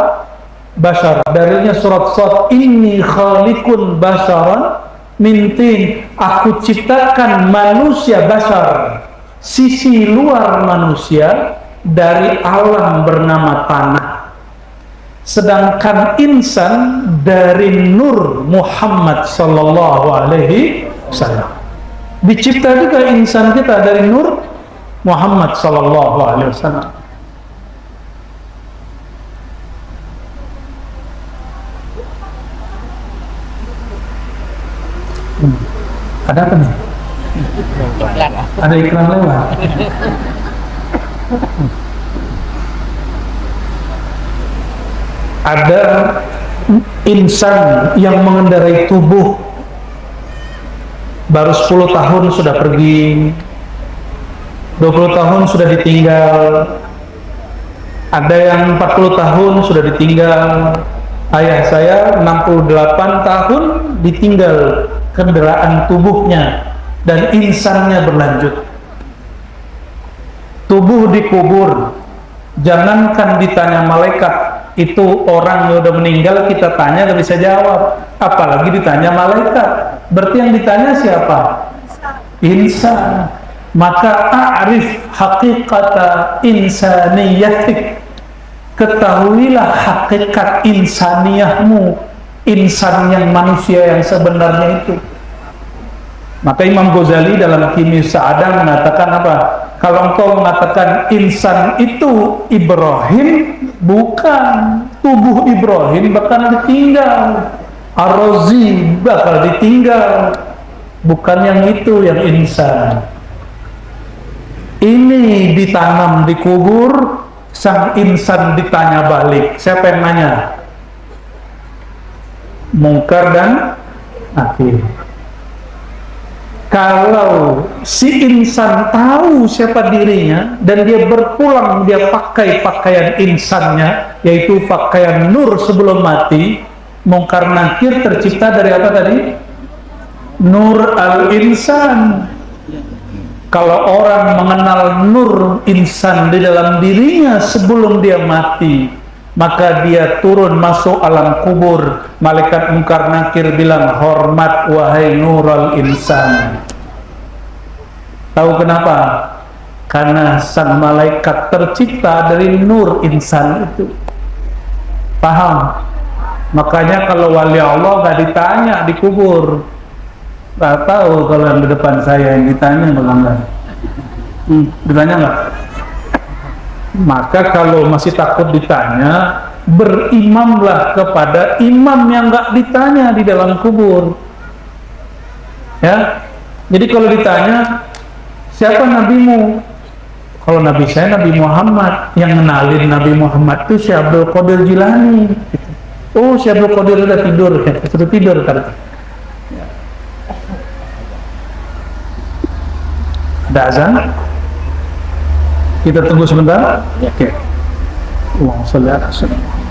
Bashar. Dalilnya surat Shad, inni khaliqun basharan min tin. Aku ciptakan manusia bashar, sisi luar manusia dari alam bernama tanah. Sedangkan insan dari nur Muhammad sallallahu alaihi wasallam. Dicipta juga insan kita dari nur Muhammad sallallahu alaihi wasallam. Ada apa nih? Ada iklan lewat. Ada insan yang mengendarai tubuh baru 10 tahun sudah pergi, 20 tahun sudah ditinggal, ada yang 40 tahun sudah ditinggal. Ayah saya 68 tahun ditinggal kendaraan tubuhnya, dan insannya berlanjut. Tubuh dikubur, jangankan ditanya malaikat, itu orang yang udah meninggal kita tanya gak bisa jawab, apalagi ditanya malaikat. Berarti yang ditanya siapa? Insan. Maka a'rif haqiqata insaniyatik, ketahuilah hakikat insaniyahmu, insan yang manusia yang sebenarnya itu. Maka Imam Ghazali dalam Kimia Sa'adah mengatakan apa? Kalau engkau mengatakan insan itu Ibrahim, bukan. Tubuh Ibrahim bakal ditinggal, Ar-Razi bakal ditinggal, bukan yang itu yang insan. Ini ditanam, dikubur, sang insan ditanya balik. Siapa yang nanya? Mungkar dan Nakir. Kalau si insan tahu siapa dirinya dan dia berpulang, dia pakai pakaian insannya, yaitu pakaian nur sebelum mati, Mungkar Nakir tercipta dari apa tadi? Nur al-insan. Kalau orang mengenal nur insan di dalam dirinya sebelum dia mati, maka dia turun masuk alam kubur. Malaikat Mungkar Nakir bilang, hormat wahai nurul insan. Tahu kenapa? Karena sang malaikat tercipta dari nur insan itu. Paham? Makanya kalau wali Allah gak ditanya di kubur. Gak tahu kalau yang di depan saya yang ditanya bagaimana. Ditanya nggak? Maka kalau masih takut ditanya, berimamlah kepada imam yang nggak ditanya di dalam kubur. Ya, jadi kalau ditanya siapa nabimu? Kalau nabi saya Nabi Muhammad. Yang kenalin Nabi Muhammad itu Syekh Abdul Qadir Jilani. Oh, Syekh Abdul Qadir udah tidur, sudah tidur tadi. Ada azan? Kita tunggu sebentar. Oke. Allahumma shalli ala sayyidina Muhammad.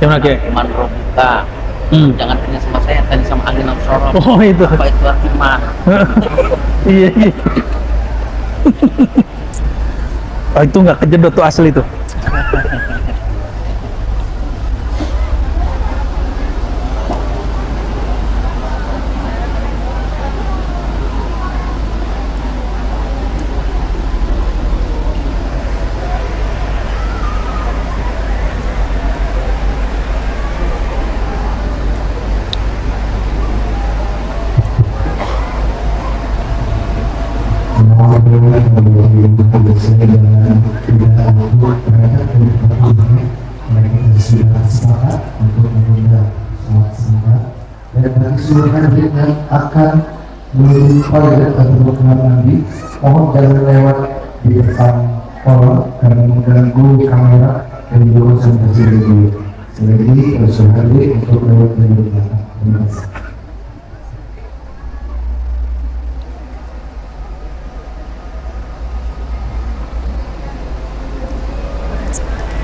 Yang mana Kiai? Man robuka. Jangan tanya sama saya, tanya sama angin yang sorot. Oh itu. Apa itu arti man? Iya. Oh, itu nggak kejedot tuh asli tuh. Sudah sepakat untuk menunda sholat sunat dan bagi seluruh hadirin yang akan menuju toilet atau kamar mandi, mohon jangan lewat di depan kolong karena mengganggu kamera dan juga konsentrasi video. Sekali lagi seluruh hadirin untuk lewat dari belakang. Terima kasih.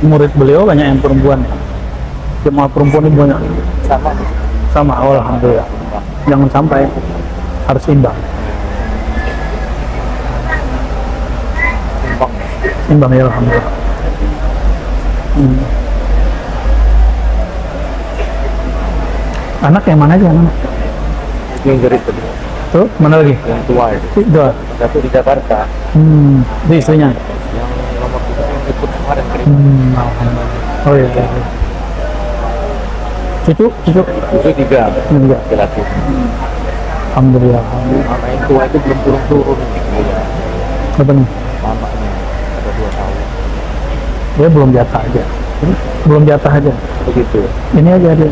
Murid beliau banyak yang perempuan. Jemaah perempuan ini banyak. Sama, oh, alhamdulillah. Jangan sampai, harus imbang. Imbang ya, alhamdulillah. Anak yang mana aja anak? Itu yang gerit tadi. Tuh, mana lagi? Yang tua itu. Dua. Satu di Jakarta. Itu istrinya. Yang nomor 3 yang ikut kemarin gerit. Oh iya. Cucu. Itu 3. Enggak. Laki-laki. Alhamdulillah. Mama yang tua itu belum turun-turun. Iya. Apa nih? Mamanya ada 2 tahun. Dia belum jatah aja. Belum jatah aja. Begitu. Ini aja dia.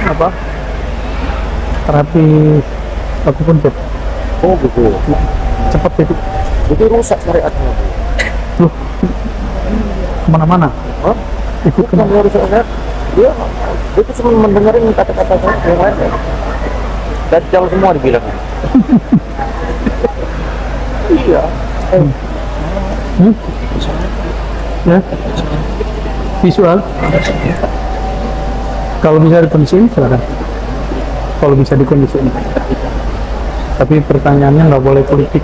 Apa? Terapi aku puncut. Oh gitu. Cepet itu. Itu rusak syariatnya. Loh. Kemana-mana? Hah? Ikut Bukan kemana? dia rusak syariat. Dia itu cuma mendengarin kata-kata saya yang lain. Dajjal semua dibilang. Iya. Ya. Visual. Kalau bisa dikondisiin silakan. Kalau bisa dikondisiin. Tapi pertanyaannya nggak boleh politik.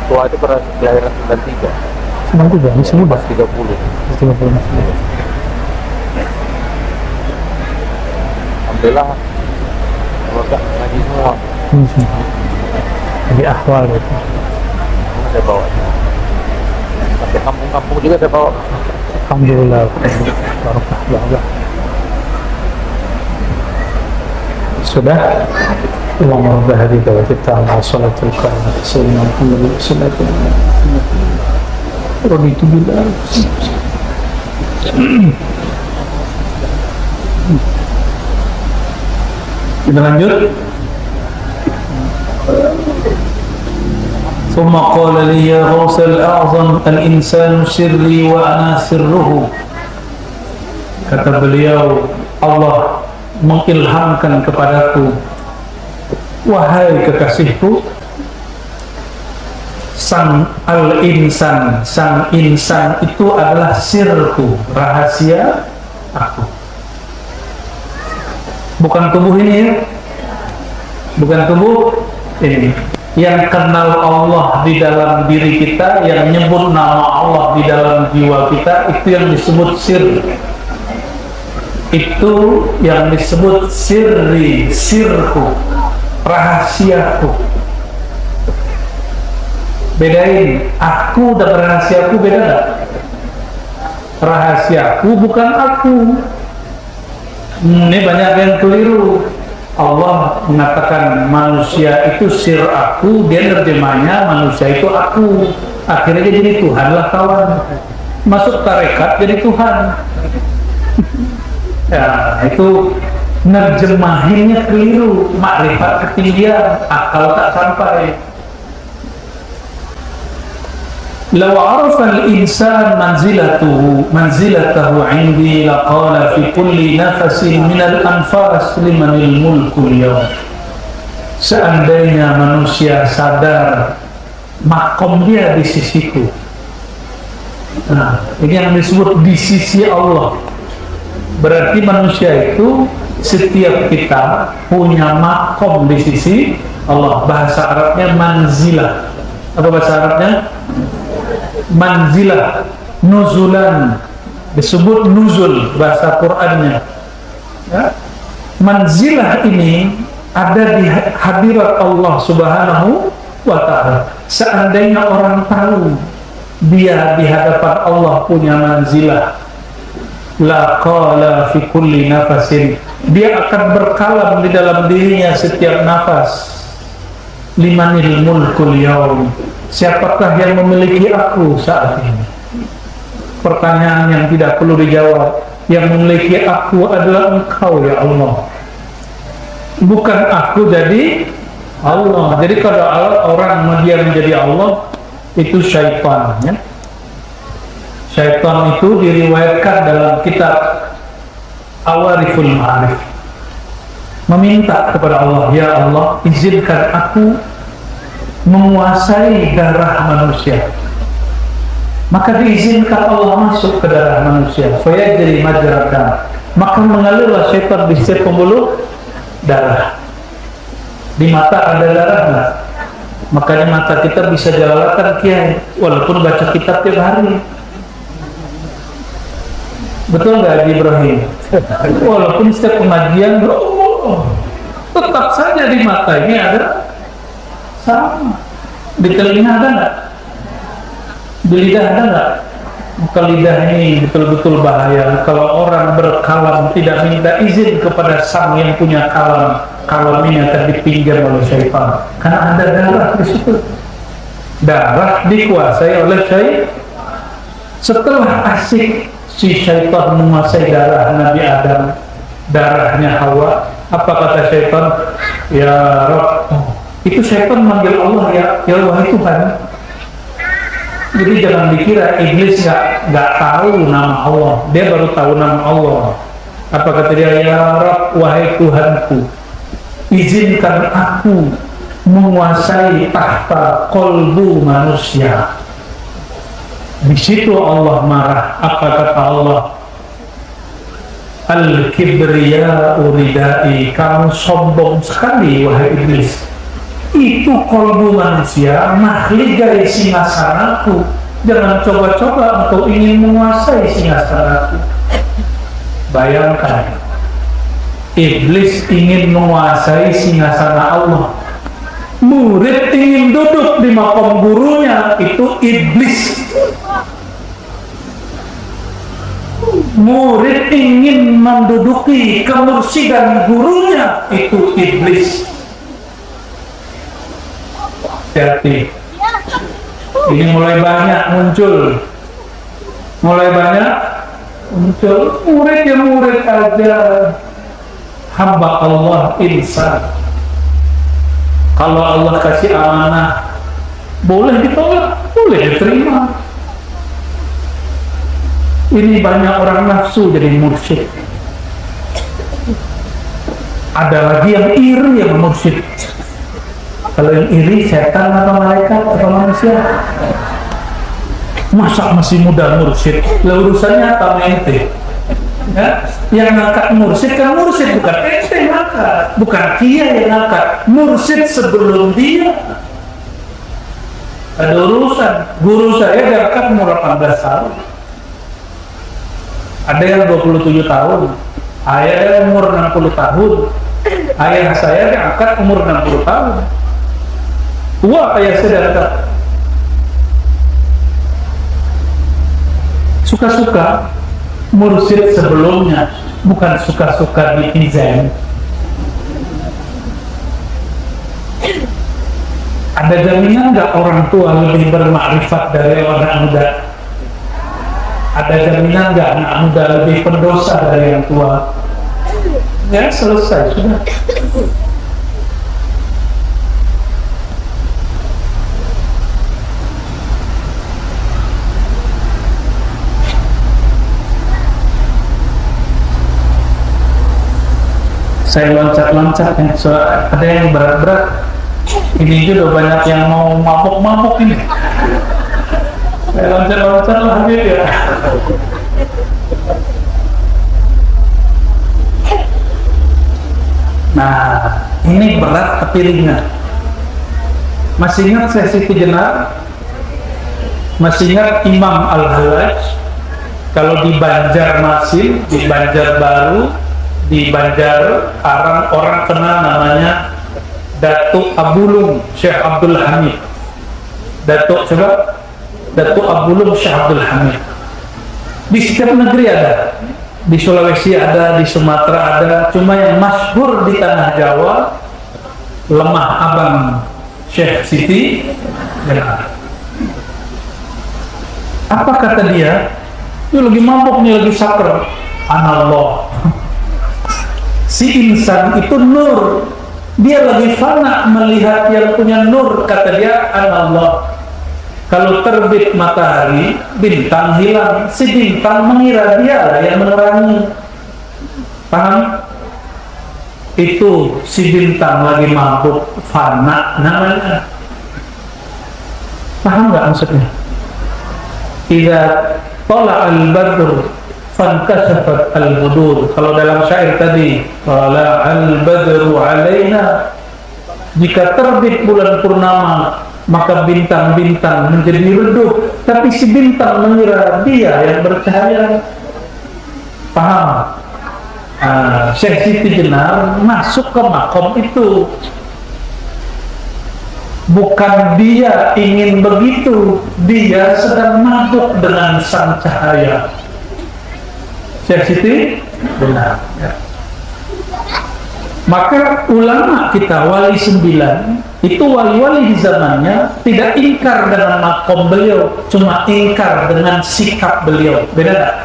Tua itu pernah kelahiran 93. Senang juga, masih muda. 30. 30 masih muda. Alhamdulillah keluarga ngaji semua. Jadi ahwal gitu. Saya bawa sampai kampung-kampung juga saya bawa. Alhamdulillah. Barokah. Sudah. Allahumma rabb hadhihi da'wati tammah salatul qa'imah sayyidina Muhammad sallallahu alaihi wasallam. Raditu billah. Kita lanjut. ثم قال لي يا غوث الأعظم الإنسان سري وأنا سره. Kata beliau, Allah mengilhamkan kepadaku, wahai kekasihku, sang insan itu adalah sirku, rahasia aku. Bukan tubuh ini ya, bukan tubuh ini. Yang kenal Allah di dalam diri kita, yang nyebut nama Allah di dalam jiwa kita, itu yang disebut sir. Itu yang disebut sirri, sirku, rahasiaku. Bedain, aku dan rahasiaku beda gak? Rahasiaku bukan aku. Ini banyak yang keliru. Allah mengatakan manusia itu sir aku, dia nerjemahnya manusia itu aku. Akhirnya dia jadi Tuhan lah kawan. Masuk tarekat jadi Tuhan. Ya, itu nerjemahinnya keliru. Makrifat ketinggian, akal tak sampai. law arafa al-insan manzilatahu 'indi laqala fi kulli nafasin min al-anfas liman al-mulku al-yawm. Seandainya manusia sadar makom dia di sisiku. Nah, ini yang disebut di sisi Allah. Berarti manusia itu setiap kita punya makom di sisi Allah. Bahasa Arabnya manzilah. Apa bahasa Arabnya? Manzilah, nuzulan, disebut nuzul bahasa Qur'annya. Ya? Manzilah ini ada di hadirat Allah Subhanahu wa ta'ala. Seandainya orang tahu dia di hadapan Allah punya manzilah, la qala fi kulli nafasin, dia akan berkalam di dalam dirinya setiap nafas, limanil mulkul yaum, siapakah yang memiliki aku saat ini? Pertanyaan yang tidak perlu dijawab. Yang memiliki aku adalah Engkau ya Allah, bukan aku jadi Allah. Jadi kalau orang dia menjadi Allah, itu syaitan, ya. Syaitan itu diriwayatkan dalam kitab Awariful Ma'arif, meminta kepada Allah, ya Allah, izinkan aku menguasai darah manusia. Maka diizinkan Allah masuk ke darah manusia, fayajri majra dam, maka mengalirlah syaitan di setiap pembuluh darah. Di mata ada darah nggak? Makanya mata kita bisa jelalatan kiai, walaupun baca kitab tiap hari. Betul nggak Haji Ibrahim? Walaupun setiap pengajian, tetap saja di mata ini ada sama. Di telinga ada nggak? Di lidah ada nggak? Maka lidah ini betul-betul bahaya. Kalau orang berkalam tidak minta izin kepada sang yang punya kalam, kalam ini akan dipinggir oleh syaitan. Karena ada darah di situ. Darah dikuasai oleh syaitan. Setelah asik si syaitan menguasai darah Nabi Adam, darahnya Hawa, apa kata syaitan? Ya Rabb. Itu syaitan manggil Allah, ya wahai Tuhan. Jadi jangan dikira iblis nggak tahu nama Allah, dia baru tahu nama Allah. Apa kata dia? Ya Rabb, wahai Tuhanku, izinkan aku menguasai tahta kolbu manusia. Di situ Allah marah. Apa kata Allah? Al-kibriya uridai, kamu sombong sekali wahai iblis. Itu kolbu manusia, mahligai singgasanaku. Jangan coba-coba engkau ingin menguasai singgasanaku. Bayangkan, iblis ingin menguasai singgasana Allah. Murid ingin duduk di makom gurunya, itu iblis. Murid ingin menduduki kemursidan gurunya, itu iblis. Hati-hati. Ini mulai banyak muncul. Murid ya murid aja, hamba Allah insan. Kalau Allah kasih amanah, boleh ditolak, boleh diterima. Ini banyak orang nafsu jadi mursyid. Ada lagi yang iri yang mursyid. Kalau yang iri setan atau malaikat atau manusia? Masa masih muda mursyid? Lah urusannya apa ente? Ya, yang ngangkat mursyid kan mursyid, bukan ente ngangkat, bukan dia yang ngangkat. Mursyid sebelum dia. Ada urusan. Guru saya diangkat umur 18 tahun. Ada yang 27 tahun. Ayah umur 60 tahun. Ayah saya diangkat umur 60 tahun. Tua ayah saya diangkat. Suka-suka mursyid sebelumnya, bukan suka-suka netizen. Ada jaminan nggak orang tua lebih bermakrifat dari orang muda? Ada jaminan nggak anak muda lebih pendosa dari yang tua? Ya selesai sudah. saya loncat-loncat ya. So, ada yang berat-berat. Ini juga banyak yang mau mabuk-mabuk ini. Saya loncat-loncat lah gitu ya. Nah, ini berat tapi ringan. Masih ingat sesi Jenar? Masih ingat Imam Al-Hallaj? Kalau di Banjarmasin, di Banjarbaru, di Banjar Arang, orang kenal namanya Datuk Abulung Syekh Abdul Hamid. Datuk coba, Datuk Abulung Syekh Abdul Hamid. Di setiap negeri ada, di Sulawesi ada, di Sumatera ada. Cuma yang masyhur di tanah Jawa, Lemah Abang Syekh Siti Jenar. Apa kata dia? Ini lagi mabuk nih, lagi sakar. Anallah. Si insan itu nur. Dia lagi fana melihat yang punya nur. Kata dia, anallah. Kalau terbit matahari, bintang hilang. Si bintang mengira dia lah yang menerangi. Paham? Itu si bintang lagi mabuk, fana namanya. Paham nggak maksudnya? Idza tala al-badr fankashafat al-budur. Kalau dalam syair tadi, tala al-badru alaina, jika terbit bulan purnama maka bintang-bintang menjadi redup, tapi si bintang mengira dia yang bercahaya. Paham? Syekh Siti Jenar masuk ke makom itu. Bukan dia ingin begitu, dia sedang mabuk dengan sang cahaya. Syekh Siti Jenar ya. Maka ulama kita, wali 9 itu wali-wali di zamannya tidak ingkar dengan makom beliau, cuma ingkar dengan sikap beliau. Beda tak?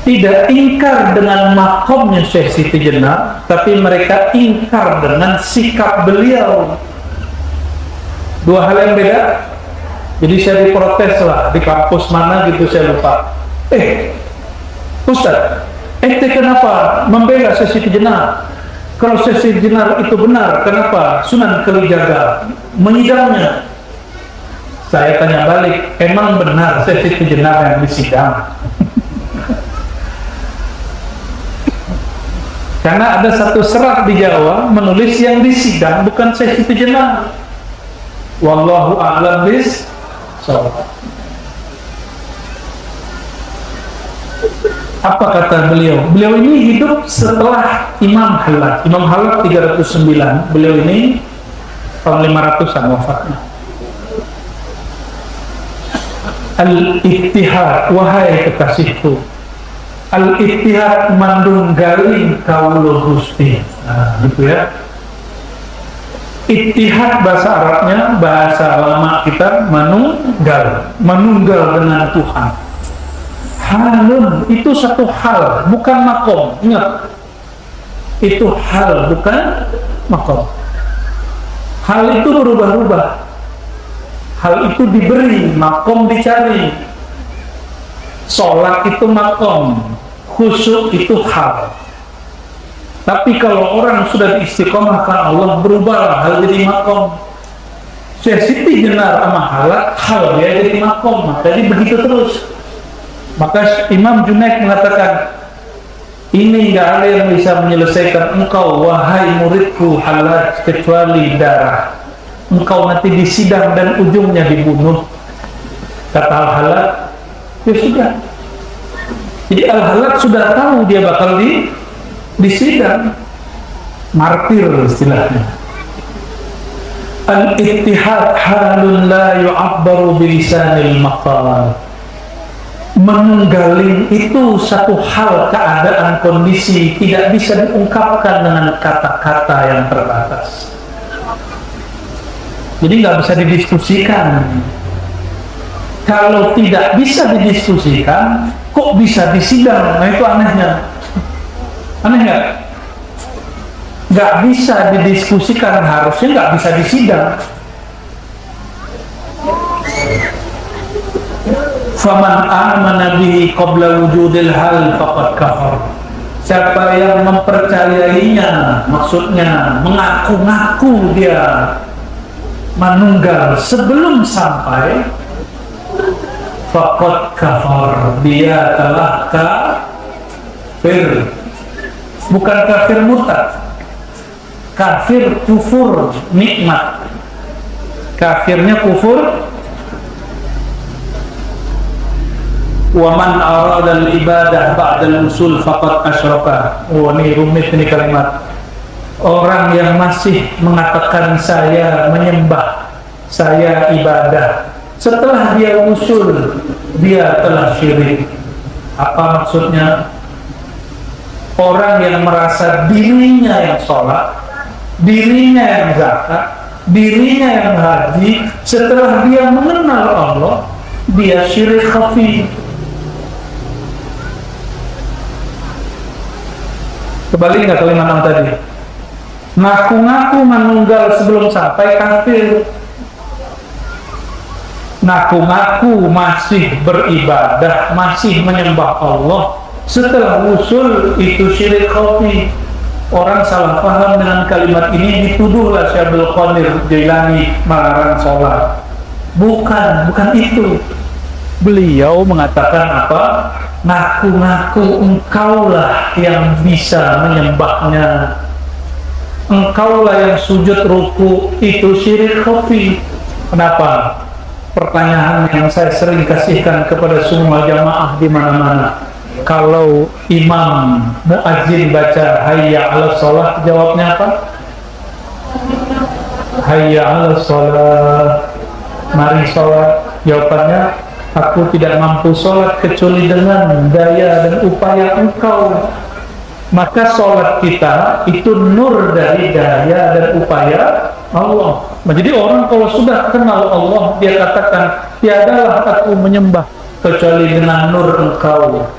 Tidak ingkar dengan makomnya Syekh Siti Jenar, tapi mereka ingkar dengan sikap beliau. Dua hal yang beda. Jadi saya diprotes lah di kampus mana gitu, saya lupa. Ustaz, ente kenapa membela Syekh Siti Jenar? Kalau Syekh Siti Jenar itu benar, kenapa Sunan Kalijaga menyidangnya? Saya tanya balik, emang benar Syekh Siti Jenar yang disidang? Karena ada satu serat di Jawa menulis yang disidang bukan Syekh Siti Jenar. Wallahu a'lam bishawab. Apa kata beliau? Beliau ini hidup setelah Imam Hallaj. Imam Hallaj 309. Beliau ini tahun 500-an wafatnya. Al-Ittihad, wahai kekasihku. Al-Ittihad mandunggaling kaulu Gusti. Nah, gitu ya. Ittihad bahasa Arabnya, bahasa lama kita menunggal dengan Tuhan. Halun itu satu hal, bukan makom. Ingat, itu hal, bukan makom. Hal itu berubah-ubah. Hal itu diberi, makom dicari. Sholat itu makom, khusyuk itu hal. Tapi kalau orang sudah diistiqomahkan Allah, berubah hal jadi makom. Syekh Siti Jenar sama hal dia jadi makom. Jadi begitu terus. Maka Imam Junaid mengatakan, ini nggak ada yang bisa menyelesaikan engkau wahai muridku Hallaj kecuali darah. Engkau nanti disidang dan ujungnya dibunuh. Kata Al-Hallaj, ya sudah. Jadi Al-Hallaj sudah tahu dia bakal disidang, martir istilahnya. Al-Ittihad halun la yu'abbaru bilisanil maqal. Menunggaling itu satu hal, keadaan, kondisi tidak bisa diungkapkan dengan kata-kata yang terbatas. Jadi nggak bisa didiskusikan. Kalau tidak bisa didiskusikan, kok bisa disidang? Nah itu anehnya. Aneh nggak? Nggak bisa didiskusikan, harusnya nggak bisa disidang. Faman amana bihi qabla wujudil hal faqad kafar. Siapa yang mempercayainya, maksudnya mengaku-ngaku dia menunggal sebelum sampai, faqad kafar, dia telah kafir. Bukan kafir murtad, kafir kufur nikmat. Kafirnya kufur. Wa man arada al-ibadah ba'da al-usul faqad asyraka. Oh, ini rumit ini kalimat. Orang yang masih mengatakan saya menyembah, saya ibadah, setelah dia usul, dia telah syirik. Apa maksudnya? Orang yang merasa dirinya yang sholat, dirinya yang zakat, dirinya yang haji, setelah dia mengenal Allah, dia syirik khafi. Kembali nggak kalimat yang tadi? Ngaku-ngaku menunggal sebelum sampai kafir. Ngaku-ngaku masih beribadah, masih menyembah Allah, setelah usul itu syirik khafi. Orang salah paham dengan kalimat ini, dituduhlah Syekh Abdul Qadir Jailani melarang sholat. Bukan itu. Beliau mengatakan apa? Ngaku-ngaku engkaulah yang bisa menyembahnya, engkaulah yang sujud ruku, itu syirik khafi. Kenapa? Pertanyaan yang saya sering kasihkan kepada semua jamaah di mana-mana. Kalau imam muadzin baca hayya 'alas shalah, jawabnya apa? Hayya 'alas shalah, mari sholat. Jawabannya, aku tidak mampu sholat kecuali dengan daya dan upaya engkau. Maka sholat kita itu nur dari daya dan upaya Allah. Nah, jadi orang kalau sudah kenal Allah, dia katakan, tiadalah aku menyembah kecuali dengan nur engkau.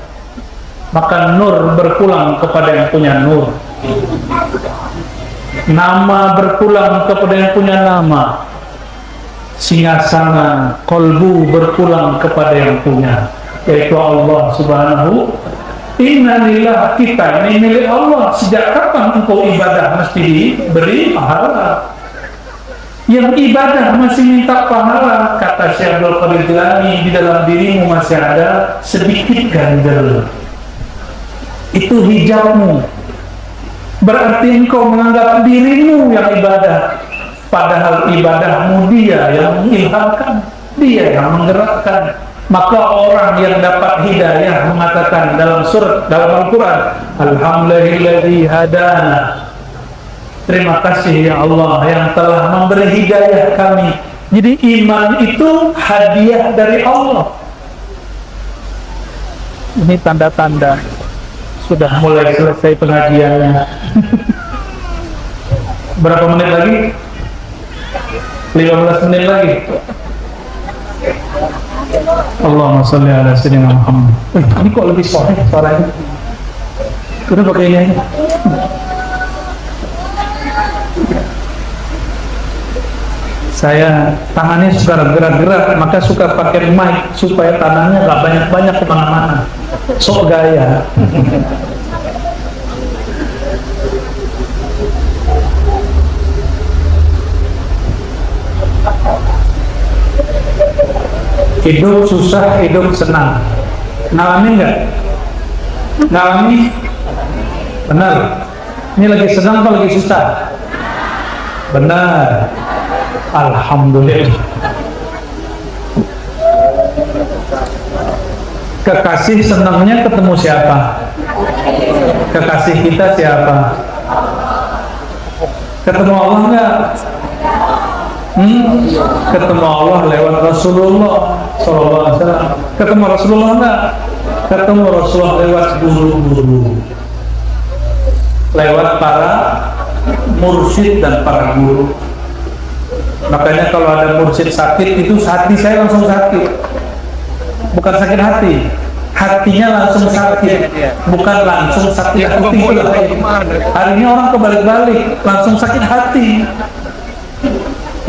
Maka nur berpulang kepada yang punya nur, nama berpulang kepada yang punya nama, singgasana kolbu berpulang kepada yang punya, yaitu Allah Subhanahu. Innalillah, kita ini milik Allah. Sejak kapan engkau ibadah mesti diberi pahala? Yang ibadah masih minta pahala, kata Syekh Abdul Qadir Jailani, di dalam dirimu masih ada sedikit ganjel. Itu hijabmu. Berarti engkau menganggap dirimu yang ibadah, padahal ibadahmu dia yang mengilhamkan, dia yang menggerakkan. Maka orang yang dapat hidayah mengatakan dalam Al-Quran, alhamdulillahilladzi hadana, terima kasih ya Allah yang telah memberi hidayah kami. Jadi iman itu hadiah dari Allah. Ini tanda-tanda sudah mulai selesai pengajiannya. Berapa menit lagi? 15 menit lagi. Allahumma sholli ala sayyidina Muhammad. Ini kok lebih sore suaranya? Udah pakai ini aja. Saya tangannya suka gerak-gerak, maka suka pakai mic supaya tangannya gak banyak-banyak kemana-mana. Sok gaya. Hidup susah, hidup senang. Ngalami nggak? Ngalami? Benar. Ini lagi senang atau lagi susah? Benar. Alhamdulillah. Kekasih senangnya ketemu siapa? Kekasih kita siapa? Ketemu Allah nggak? Ketemu Allah lewat Rasulullah SAW. Ketemu Rasulullah enggak? Ketemu Rasulullah lewat guru-guru, lewat para mursyid dan para guru. Makanya kalau ada mursyid sakit, itu hati saya langsung sakit. Bukan sakit hati, hatinya langsung sakit, bukan langsung sakit hati. Hari ini orang kebalik-balik, langsung sakit hati.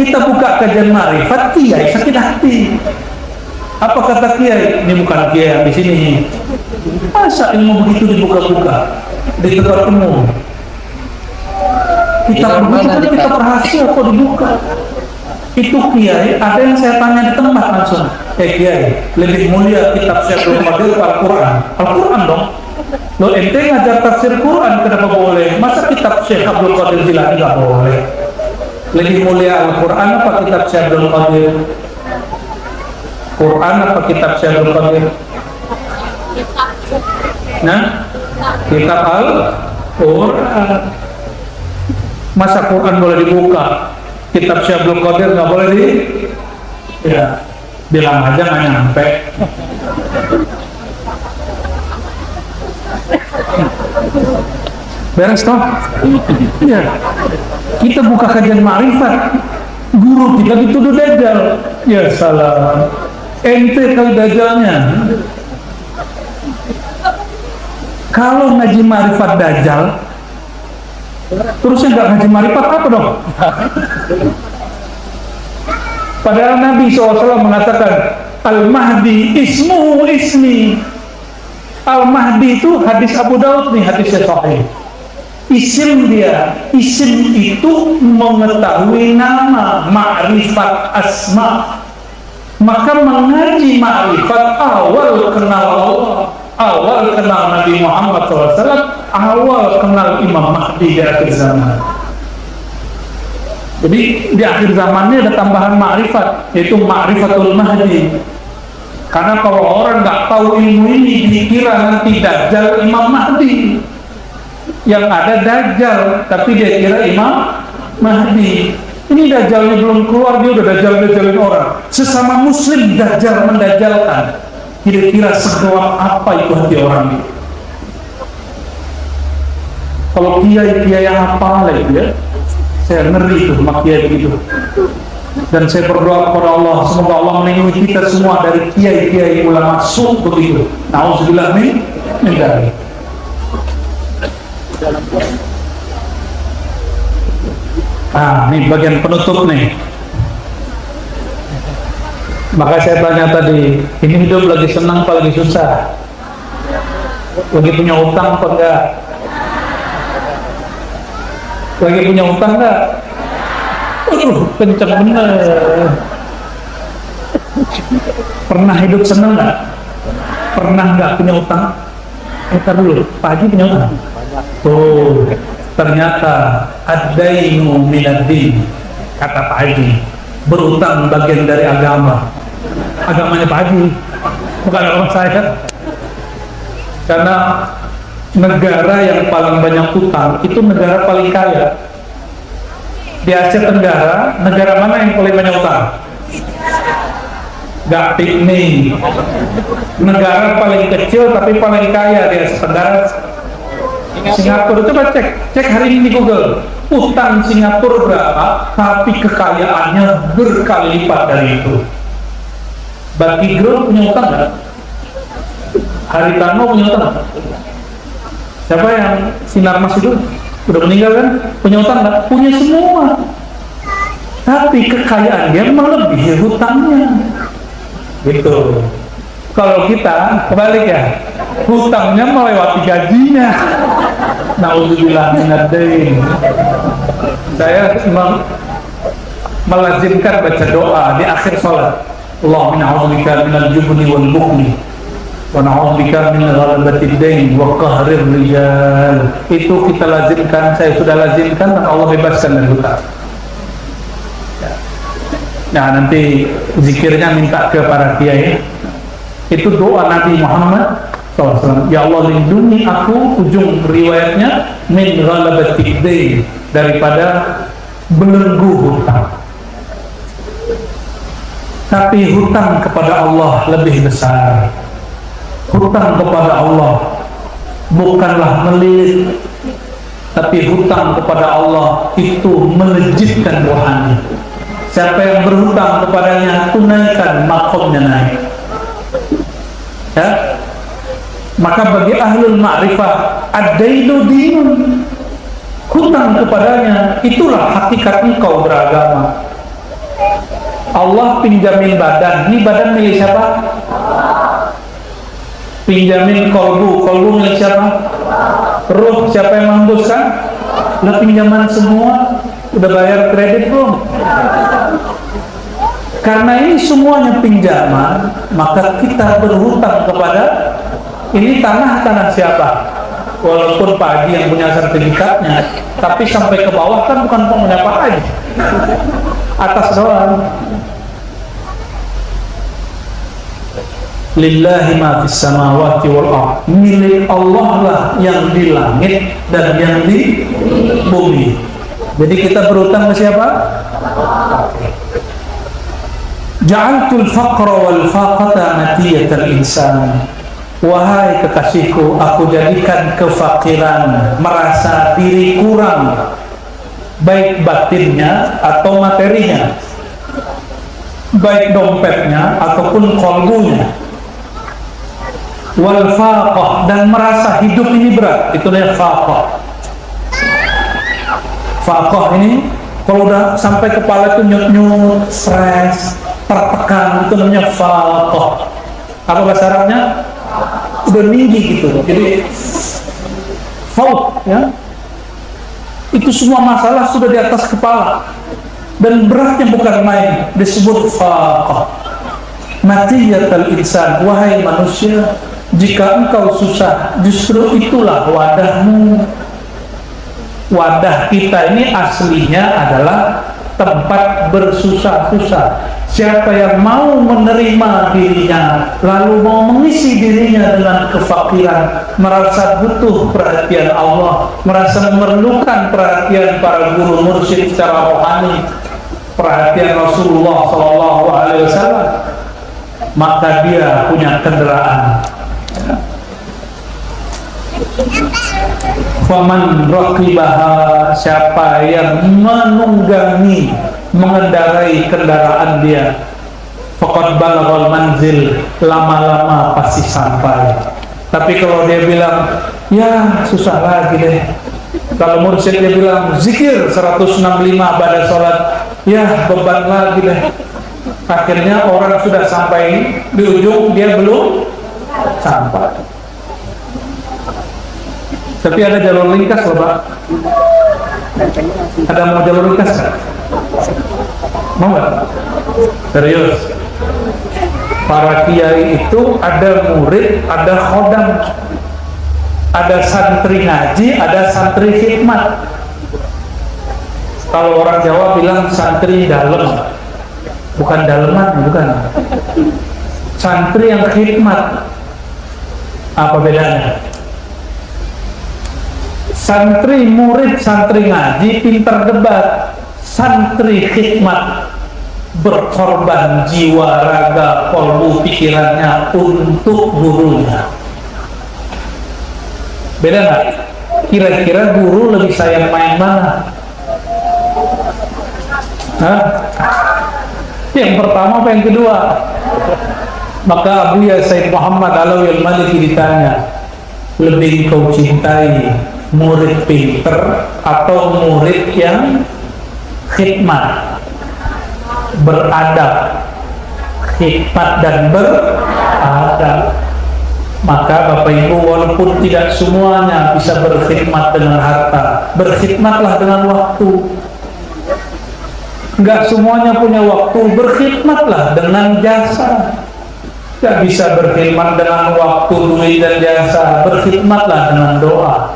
Kita buka kajian marifat, kiai sakit hati. Apa kata kiai? Ini bukan kiai yang di sini. Masa ilmu begitu dibuka-buka? di tempat umum. Kitab begitu kan kitab rahasia kok dibuka. Itu kiai, ada yang saya tanya di tempat langsung, kiai, lebih mulia kitab Syekhul Qadir Al-Quran? Al-Quran dong. Lo ente ngajar tafsir Quran kenapa boleh? Masa kitab Syekh Abdul Qadir Jilani nggak boleh? Lebih mulia Al-Quran apa kitab Syekh Abdul Qadir? Quran apa kitab Syekh Abdul Qadir? Nah, kitab Al-Quran. Masa Quran boleh dibuka? Kitab Syekh Abdul Qadir nggak boleh ya, bilang aja nggak nyampe. Beres toh? Ya. Kita buka kajian ma'rifat, guru kita dituduh dajjal. Ya salah. Ente kali dajjalnya. Kalau ngaji ma'rifat dajjal, terusnya nggak ngaji ma'rifat apa dong? Padahal Nabi SAW mengatakan Al-Mahdi ismuhu ismi. Al-Mahdi itu hadis Abu Daud nih, hadisnya sahih. Isim dia, isim itu mengetahui nama, ma'rifat asma. Maka mengaji ma'rifat awal kenal Allah, awal kenal Nabi Muhammad SAW, awal kenal Imam Mahdi di akhir zaman. Jadi di akhir zamannya ada tambahan ma'rifat, yaitu ma'rifatul Mahdi. Karena kalau orang nggak tahu ilmu ini, dikira nanti Dajjal Imam Mahdi. Yang ada Dajjal, tapi dia kira Imam Mahdi. Ini Dajjalnya belum keluar, dia udah Dajjal-Dajjalin orang. Sesama Muslim Dajjal mendajjalkan. Kira-kira segelap apa itu hati orang ini? Kalau kiai-kiai yang apa lagi ya, saya ngeri itu sama kiai begitu. Dan saya berdoa kepada Allah, semoga Allah melindungi kita semua dari kiai-kiai ulama masuk begitu. Nauzubillah min dzalik. Ini bagian penutup nih. Maka saya tanya tadi, ini hidup lagi senang apa lagi susah? Lagi punya utang apa enggak? Lagi punya utang enggak? Kenceng bener. Pernah hidup senang enggak? Pernah enggak punya utang? Ntar dulu, Pak Haji punya utang? Oh, ternyata ad-dainu minad-din, kata Pak Haji. Berutang bagian dari agama. Agamanya Pak Haji, bukan agama saya. Karena negara yang paling banyak utang itu negara paling kaya. Di Asia Tenggara, negara mana yang paling banyak utang? Gak piknik. Negara paling kecil tapi paling kaya di Asia Tenggara, Singapura. Coba cek hari ini di Google. Utang Singapura berapa, tapi kekayaannya berkali lipat dari itu. Bagi Group punya utang nggak? Haritano punya utang nggak? Siapa yang Sinar Mas itu? Udah meninggal kan? Punya utang nggak? Punya semua. Tapi kekayaan dia melebihi hutangnya. Gitu. Kalau kita kebalik ya, hutangnya melewati gajinya. Nauzubillah minad-dain. Saya melazimkan baca doa di akhir sholat. Allahumma a'udzubika minal jubni wal bukhli wa na'udzubika min ghalabatid dain wa qahrir rijal. Itu kita lazimkan, saya sudah lazimkan, dan Allah bebaskan dari hutang. Nah, nanti zikirnya minta ke para kiai. Itu doa Nabi Muhammad SAW. Ya Allah, lindungi aku, ujung riwayatnya, min ghalabatid dain, daripada belenggu hutang. Tapi hutang kepada Allah lebih besar. Hutang kepada Allah bukanlah melilit, tapi hutang kepada Allah itu melejitkan rohani. Siapa yang berhutang kepadanya, tunaikan, makomnya naik. Ya? Maka bagi ahlul ma'rifah, ad-dainu dinun. Hutang kepadanya, itulah hakikat engkau beragama. Allah pinjamin badan, ini badan milik siapa? Pinjamin kolbu, kolbu milik siapa? Ruh siapa yang menghembuskan? Lah pinjaman semua. Udah bayar kredit belum? Karena ini semuanya pinjaman, maka kita berhutang kepada ini tanah siapa? Walaupun Pak Haji yang punya sertifikatnya, tapi sampai ke bawah kan bukan punya Pak Haji, atas doang. Lillahi ma fis samawati wal ardh, milik Allah lah yang di langit dan yang di bumi. Jadi kita berhutang ke siapa? Ja'altul faqra wal faqata matiyatal insan. Wahai kekasihku, aku jadikan kefakiran, merasa diri kurang, baik batinnya atau materinya, baik dompetnya ataupun kolbunya. Wal faqah, dan merasa hidup ini berat, itu namanya faqah. Faqah ini kalau udah sampai kepala itu nyut-nyut, stres, tertekan, itu namanya faqah. Apa bahasa Arabnya? Udah tinggi gitu, jadi fauk, ya. Itu semua masalah sudah di atas kepala dan beratnya bukan main, disebut faqah. Matiyatal insan, wahai manusia, jika engkau susah, justru itulah wadahmu. Wadah kita ini aslinya adalah tempat bersusah-susah. Siapa yang mau menerima dirinya, lalu mau mengisi dirinya dengan kefakiran, merasa butuh perhatian Allah, merasa memerlukan perhatian para guru mursyid secara rohani, perhatian Rasulullah SAW, maka dia punya kendaraan. Faman raqibaha, siapa yang menunggangi, mengendarai kendaraan dia, faqad balaghal manzil, lama-lama pasti sampai. Tapi kalau dia bilang, ya susah lagi deh. Kalau mursyid dia bilang zikir 165 pada sholat, ya beban lagi deh. Akhirnya orang sudah sampai di ujung, dia belum sampai. Tapi ada jalur ringkas loh Pak. Ada mau jalur ringkas kan? Mau nggak? Serius. Para kiai itu ada murid, ada khodam, ada santri ngaji, ada santri khidmat. Kalau orang Jawa bilang santri dalam, bukan daleman, bukan. Santri yang khidmat, apa bedanya? Santri murid, santri ngaji pintar debat. Santri khidmat berkorban jiwa, raga, kolbu, pikirannya untuk gurunya. Beda nggak? Kira-kira guru lebih sayang main mana? Hah? Yang pertama apa yang kedua? Maka Abuya Said Muhammad Alawi Al-Maliki ditanya, lebih kau cintai murid pinter atau murid yang khidmat, beradab, khidmat dan beradab? Maka Bapak Ibu, walaupun tidak semuanya bisa berkhidmat dengan harta, berkhidmatlah dengan waktu. Enggak semuanya punya waktu, berkhidmatlah dengan jasa. Enggak bisa berkhidmat dengan waktu, duit dan jasa, berkhidmatlah dengan doa.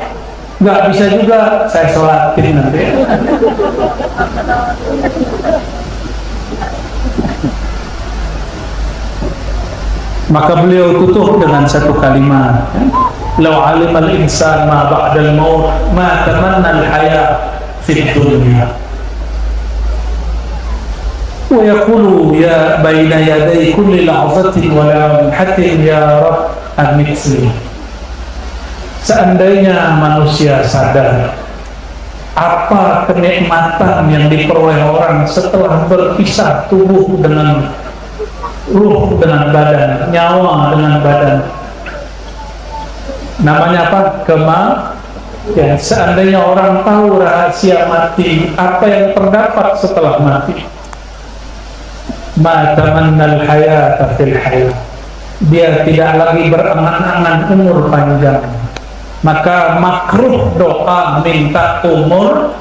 Nggak bisa juga, saya sholatin nanti. Maka beliau tutup dengan satu kalimat, "Lau alimal insan ma ba'dal maut ma tamanna al-haya fid dunya." Wa yaqulu ya baina yaday kulli lahzatin wa lamhatin ya rab amitni. Seandainya manusia sadar apa kenikmatan yang diperoleh orang setelah berpisah tubuh dengan ruh dengan badan, nyawa dengan badan, namanya apa? Ya, seandainya orang tahu rahasia mati, apa yang terdapat setelah mati, ma tamannal hayata fil hayat, dia tidak lagi berangan-angan umur panjang. maka makruh doa minta umur,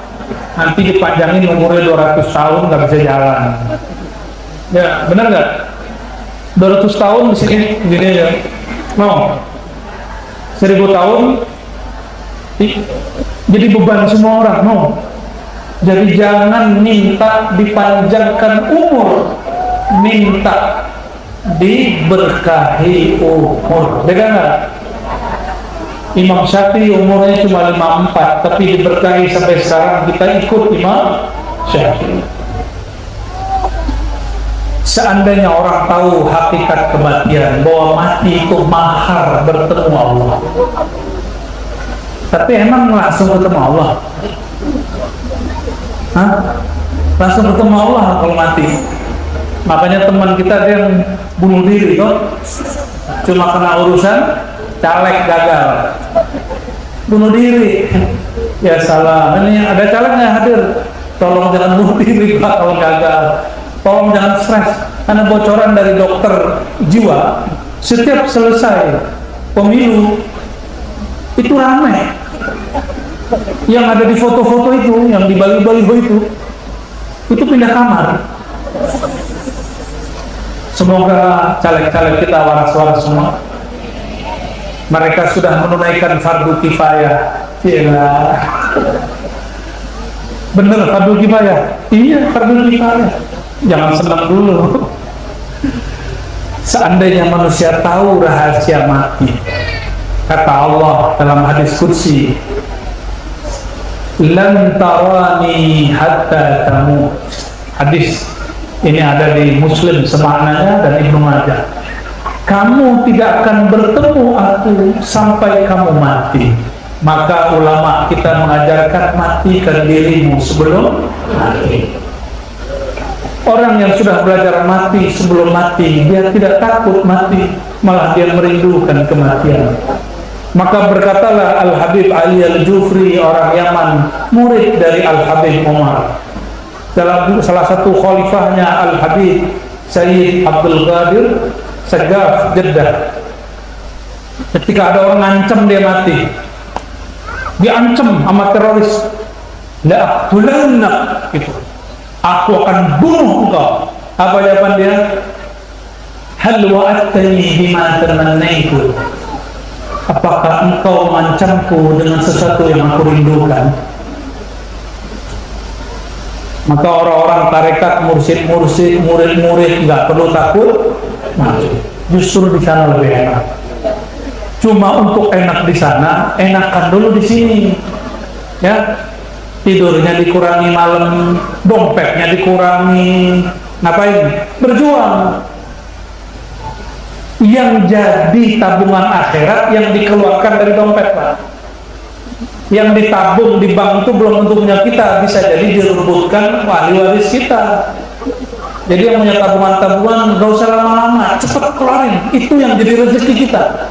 nanti dipanjangin umurnya 200 tahun nggak bisa jalan. Ya benar nggak? 200 tahun di sini gini ya, mau 1000 tahun jadi beban semua orang, mau. Jadi jangan minta dipanjangkan umur, minta diberkahi umur. Dengar nggak? Imam Syafi'i umurnya cuma 54, tapi diberkahi sampai sekarang, kita ikut Imam Syafi'i. Seandainya orang tahu hakikat kematian, bahwa mati itu mahar bertemu Allah, tapi emang langsung ketemu Allah? Hah? Langsung ketemu Allah kalau mati? Makanya teman kita ada yang bunuh diri tuh, cuma kena urusan caleg gagal, bunuh diri. Ya salah, ini ada caleg nggak hadir, tolong jangan bunuh diri Pak kalau gagal, tolong jangan stres, karena bocoran dari dokter jiwa setiap selesai pemilu itu ramai, yang ada di foto-foto itu, yang di baliho-baliho itu pindah kamar. Semoga caleg-caleg kita waras-waras semua, mereka sudah menunaikan fardu kifayah. Iya, bener fardu kifayah. Iya, fardu kifayah. Jangan senang dulu. Seandainya manusia tahu rahasia mati, kata Allah dalam hadis qudsi, lan tarani hatta tamut. Hadis ini ada di Muslim semaknanya dan Ibnu Majah. Kamu tidak akan bertemu aku sampai kamu mati. Maka ulama kita mengajarkan matikan dirimu sebelum mati. Orang yang sudah belajar mati sebelum mati, dia tidak takut mati, malah dia merindukan kematian. Maka berkatalah Al-Habib Ali Al-Jufri, orang Yaman, murid dari Al-Habib Umar. Dalam salah satu khalifahnya Al-Habib Sayyid Abdul Qadir Segaf Jeddah, ketika ada orang ngancam dia mati, diancam sama teroris, la'aqtulanna, gitu, aku akan bunuh engkau. Apa jawaban dia? Hal wa'attani bima tamannaitu, apakah engkau mengancamku dengan sesuatu yang aku rindukan? Maka orang-orang tarekat, mursyid-mursyid, murid-murid nggak perlu takut mati. Justru di sana lebih enak. Cuma untuk enak di sana, enakan dulu di sini. Ya, tidurnya dikurangi malam, dompetnya dikurangi, ngapain? Berjuang. Yang jadi tabungan akhirat yang dikeluarkan dari dompet, Pak. Yang ditabung di bank itu belum tentu punya kita, bisa jadi direbutkan wali waris kita. Jadi yang punya tabungan-tabungan gak usah lama-lama, cepat keluarin, itu yang jadi rezeki kita.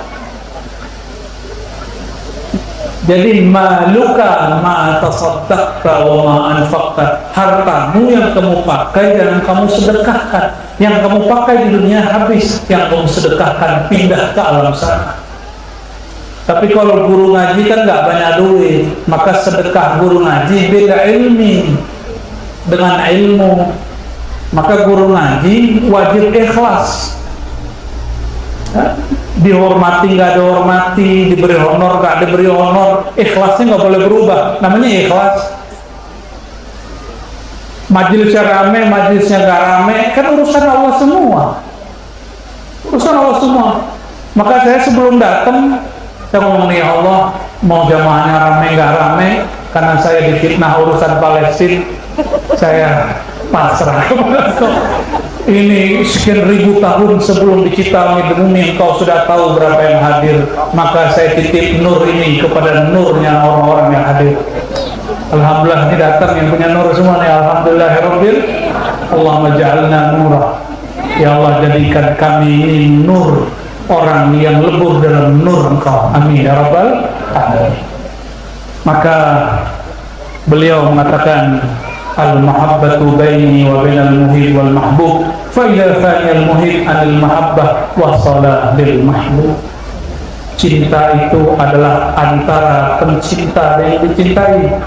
Jadi maluka ma tasaddaqta wa ma anfaqta, hartamu yang kamu pakai dan kamu sedekahkan, yang kamu pakai di dunia habis, yang kamu sedekahkan pindah ke alam sana. Tapi kalau guru ngaji kan nggak banyak duit, maka sedekah guru ngaji beda ilmi dengan ilmu. Maka guru ngaji wajib ikhlas. Dihormati nggak dihormati, diberi honor nggak diberi honor, ikhlasnya nggak boleh berubah. Namanya ikhlas. Majelisnya rame, majelisnya nggak rame, kan urusan Allah semua. Urusan Allah semua. Maka saya sebelum datang, saya ngomong nih, Allah, mau jamaahnya rame nggak rame, karena saya difitnah urusan Palestina, saya pasrah. Ini sekian ribu tahun sebelum dicipta langit dan bumi, engkau sudah tahu berapa yang hadir, maka saya titip nur ini kepada nurnya orang-orang yang hadir. Alhamdulillah, ini datang yang punya nur semua nih. Alhamdulillahirabbil, Allahumma ja'alna nurah. Ya Allah, jadikan kami ini nur, orang yang lebur dalam nur engkau. Amin ya rabbal alamin. Maka beliau mengatakan, al-mahabbatu baini wa bainal muhib wal mahbub, fa idza fani al muhib anil mahabbah wa salah lil mahbub. Cinta itu adalah antara pencinta dan yang dicintai.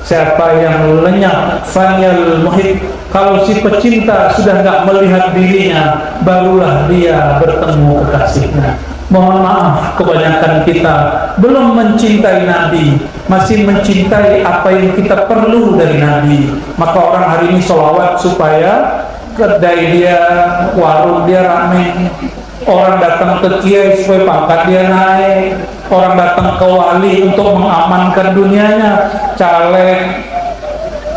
Siapa yang lenyap fanyal muhib, kalau si pecinta sudah nggak melihat dirinya, barulah dia bertemu kekasihnya. Mohon maaf, kebanyakan kita belum mencintai Nabi, masih mencintai apa yang kita perlu dari Nabi. Maka orang hari ini sholawat supaya kedai dia, warung dia ramai. Orang datang ke kiai supaya pangkat dia naik. Orang datang ke wali untuk mengamankan dunianya. Caleg,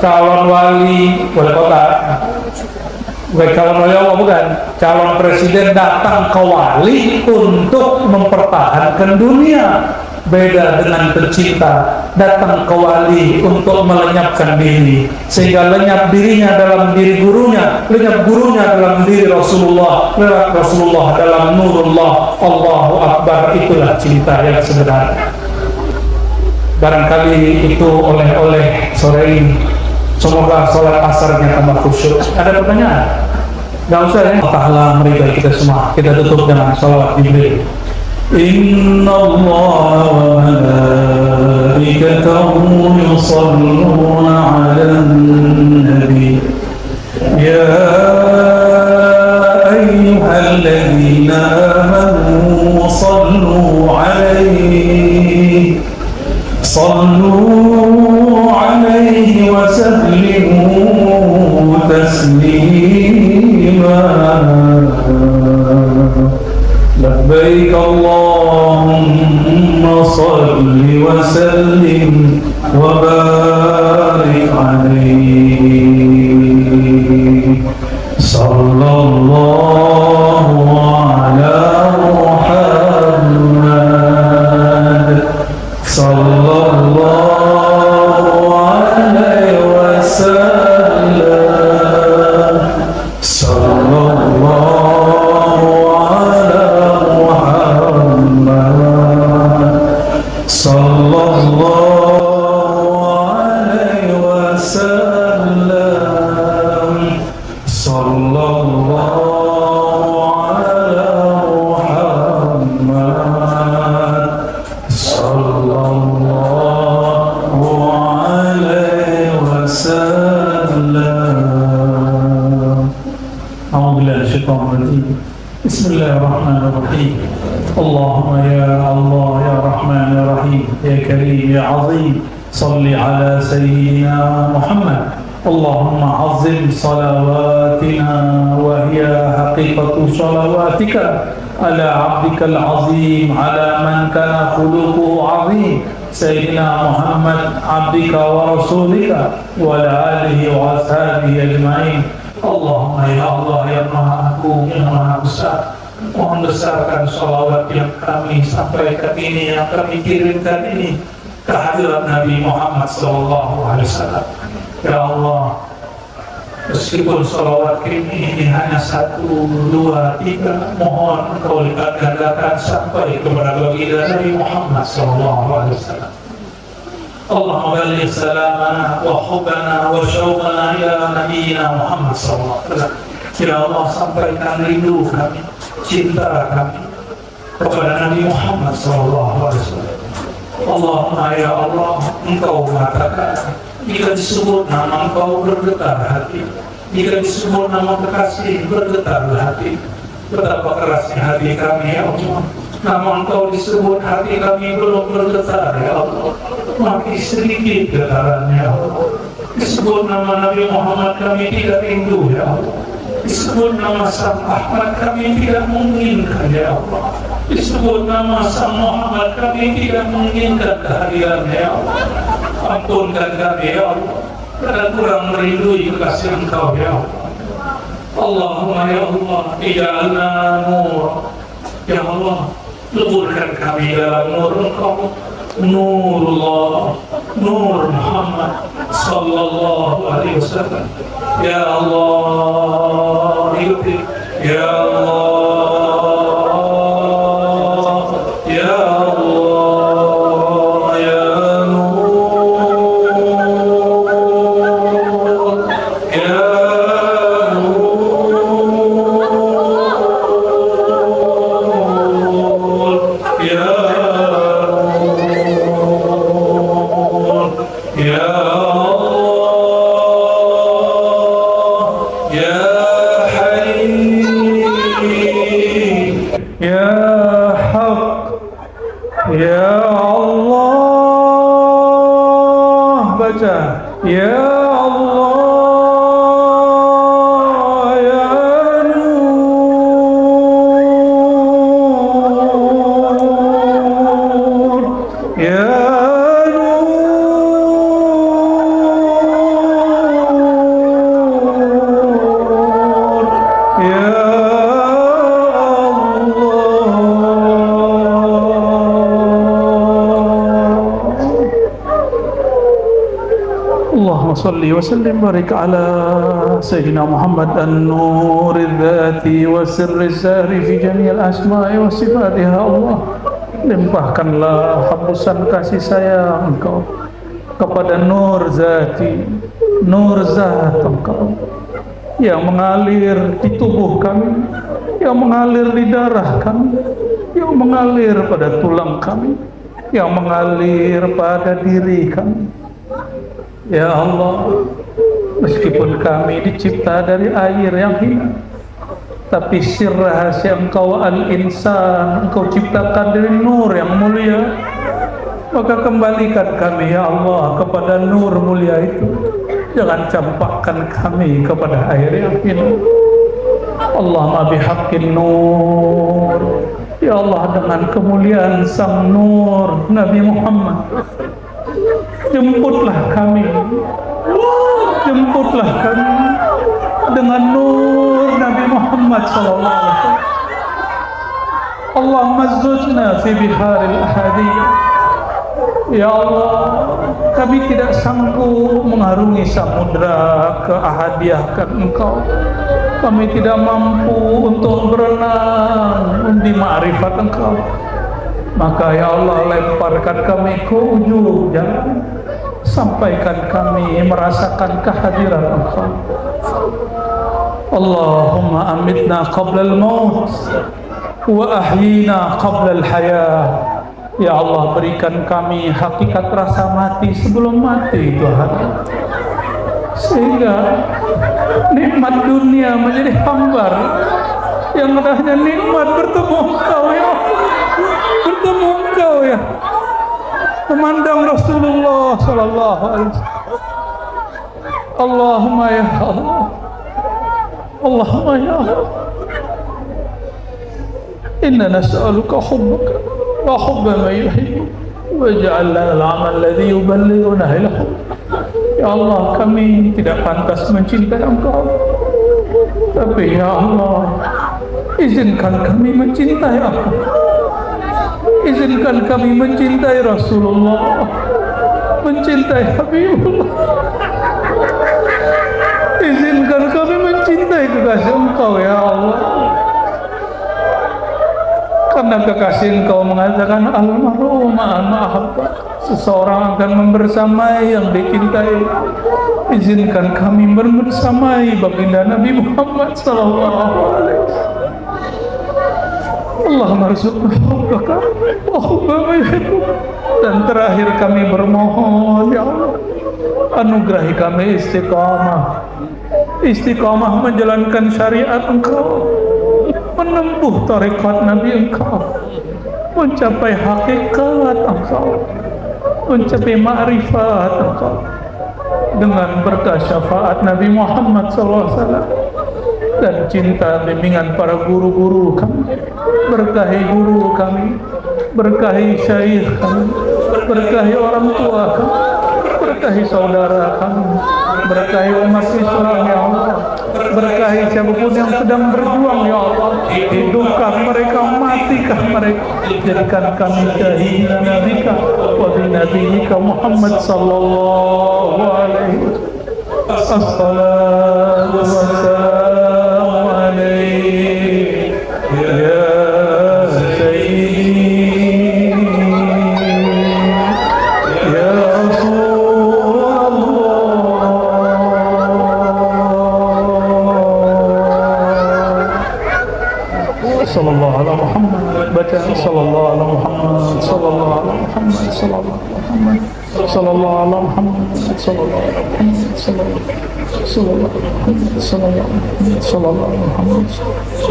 calon wali kota, calon wali Allah bukan, calon presiden datang ke wali untuk mempertahankan dunia. Beda dengan pencinta, datang ke wali untuk melenyapkan diri, sehingga lenyap dirinya dalam diri gurunya, lenyap gurunya dalam diri Rasulullah, lenyap Rasulullah dalam nurullah. Allahu Akbar, itulah cinta yang sebenarnya. Barangkali itu oleh-oleh sore ini. Semoga sholat asarnya tambah khusyuk. Ada pertanyaan? Gak usah ya. Allah Ta'ala meridai kita semua. Kita tutup dengan sholawat Jibril. Inna Allah wa malaikatahu yusalluna ala nabi ya ayyuhalladzina amanu sallu alaihi wa sallimu taslima. لبيك اللهم صل وسلم وبارك عليه صلى الله على محمد صلى الله عليه وسلم صلى الله صلى الله عليه وسلم صلى الله على محمد صلى الله عليه وسلم. أعوذ بالله من الشيطان الرجيم. بسم الله الرحمن الرحيم. اللهم يا الله يا رحمن يا رحيم يا كريم يا عظيم صل على سيدنا محمد. اللهم عظم صلواتنا وهي حقيقة صلواتك على عبدك العظيم على من كان خلقه عظيم سيدنا محمد عبدك ورسولك وعلى آله وأصحابه أجمعين. اللهم يا الله يا Maha Agung ya Maha Besar, mohon besarkan sholawat yang kami sampaikan ini, yang kami kirimkan ini kehadirat Nabi Muhammad SAW. Ya Allah, meskipun sholawat ini hanya 1, 2, 3, mohon Engkau lipat gandakan sampai kepada baginda Nabi Muhammad SAW. Allahumma balligh salamana wa hubbana wa syauqana ila nabiyyina Muhammad SAW. Ya Allah, sampaikan rindu kami, cinta kami kepada Nabi Muhammad SAW. Allahumma ya Allah, Engkau mengatakan jika disebut nama Engkau bergetar hati, jika disebut nama kekasih bergetar hati. Betapa kerasnya hati kami ya Allah, nama Engkau disebut hati kami belum bergetar ya Allah, makin sedikit getarannya ya Allah. Disebut nama Nabi Muhammad kami tidak rindu ya Allah, disebut nama Sang Ahmad kami tidak menginginkan ya Allah, disebut nama Sang Muhammad kami tidak menginginkan kehadirannya ya Allah. Ampunkan kami ya Allah karena kurang merindui kekasih Engkau ya Allah. Allahumma ya Allah, ij'alna nur ya Allah, leburkan kami dalam nur Engkau, Nurullah, Nur Muhammad sallallahu alaihi wasallam. Ya Allah, ya Allah, ya Allah, ya Nur, ya Nur, ya Ya Allah, baca. Ya Allah, ya Nur, ya Nur, ya اللهم صل وسلم وبارك على سيدنا محمد النور الذاتي والسر الساري في جميع الأسماء والصفات. Ya Allah, limpahkanlah habusan kasih sayang Engkau kepada nur zati, nur zat Engkau yang mengalir di tubuh kami, yang mengalir di darah kami, yang mengalir pada tulang kami, yang mengalir pada diri kami. Ya Allah, meskipun kami dicipta dari air yang hina, tapi sir rahasia Engkau al-insan Engkau ciptakan dari nur yang mulia, maka kembalikan kami ya Allah kepada nur mulia itu. Jangan campakkan kami kepada air yang hina. Allahumma bihaqqin nur, ya Allah, dengan kemuliaan sang nur Nabi Muhammad, jemputlah kami dengan nur Nabi Muhammad sallallahu alaihi wasallam. Allahumma zujna fi biharil ahadiyah. Ya Allah, kami tidak sanggup mengarungi samudra keahadiahkan Engkau. Kami tidak mampu untuk berenang di ma'rifat Engkau. Maka ya Allah, lemparkan kami ke ujung jalan, sampaikan kami merasakan kehadiran Engkau. Allahumma amitna qabla al-maut wa ahyina qabla al-hayah. Ya Allah, berikan kami hakikat rasa mati sebelum mati Tuhan, sehingga nikmat dunia menjadi hambar, yang hanya nikmat bertemu Engkau ya Allah, bertemu Engkau ya, memandang Rasulullah sallallahu alaihi wasallam. Allahumma ya Allah, Allahumma ya Allah, inna nas'aluka hubbaka wa hubba man yuhibbuk waj'al lana al-'amal alladhi yuballighuna ila hubbik. Ya Allah, kami tidak pantas mencintai Engkau, tapi ya Allah, izinkan kami mencintai Engkau. Izinkan kami mencintai Rasulullah, mencintai Habibullah. Izinkan kami mencintai kekasih Engkau ya Allah, karena kekasih Engkau mengatakan al-mar'u ma'al mahabba, seseorang akan membersamai yang dicintai. Izinkan kami bersamai baginda Nabi Muhammad sallallahu alaihi wasallam. Allahumma rzuqna hubbaka wa hubba man yuhibbuk. Dan terakhir kami bermohon ya Allah, anugerahi kami istiqamah menjalankan syariat Engkau, menempuh tarekat Nabi Engkau, mencapai hakikat Engkau, mencapai ma'rifat Engkau dengan berkah syafaat Nabi Muhammad SAW dan cinta bimbingan para guru-guru kami. Berkahi guru kami, berkahi syekh kami, berkahi orang tua kami, berkahi saudara kami, berkahi umat Islam ya Allah, berkahi siapapun yang sedang berjuang ya Allah, hidupkah mereka, matikah mereka, jadikan kami syahidina nabika wa binabiyika Muhammad sallallahu alaihi wasallam. Assalatu wassalamu alaihi ya sayyidi ya Rasulullah sallallahu alaihi Muhammad, baca sallallahu alaihi Muhammad sallallahu alaihi Muhammad صلى الله على محمد صلى الله على محمد صلى الله على محمد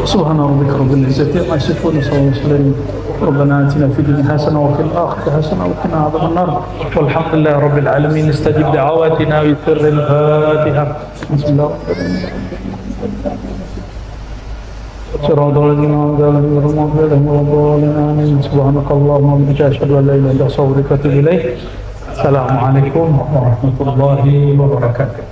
سبحان ربك رب العزة عما يصفون صلى الله عليه وسلم ربنا آتنا في الدنيا حسنة وفي الآخرة حسنة وقنا عذاب النار والحمد لله رب العالمين استجب دعواتنا ويسر الفاتحة بسم الله صراط الذين أنعمت عليهم غير المغضوب عليهم ولا الضالين آمين سبحانك اللهم وبحمدك أشهد أن لا إله إلا أنت أستغفرك وأتوب إليك السلام عليكم ورحمة الله وبركاته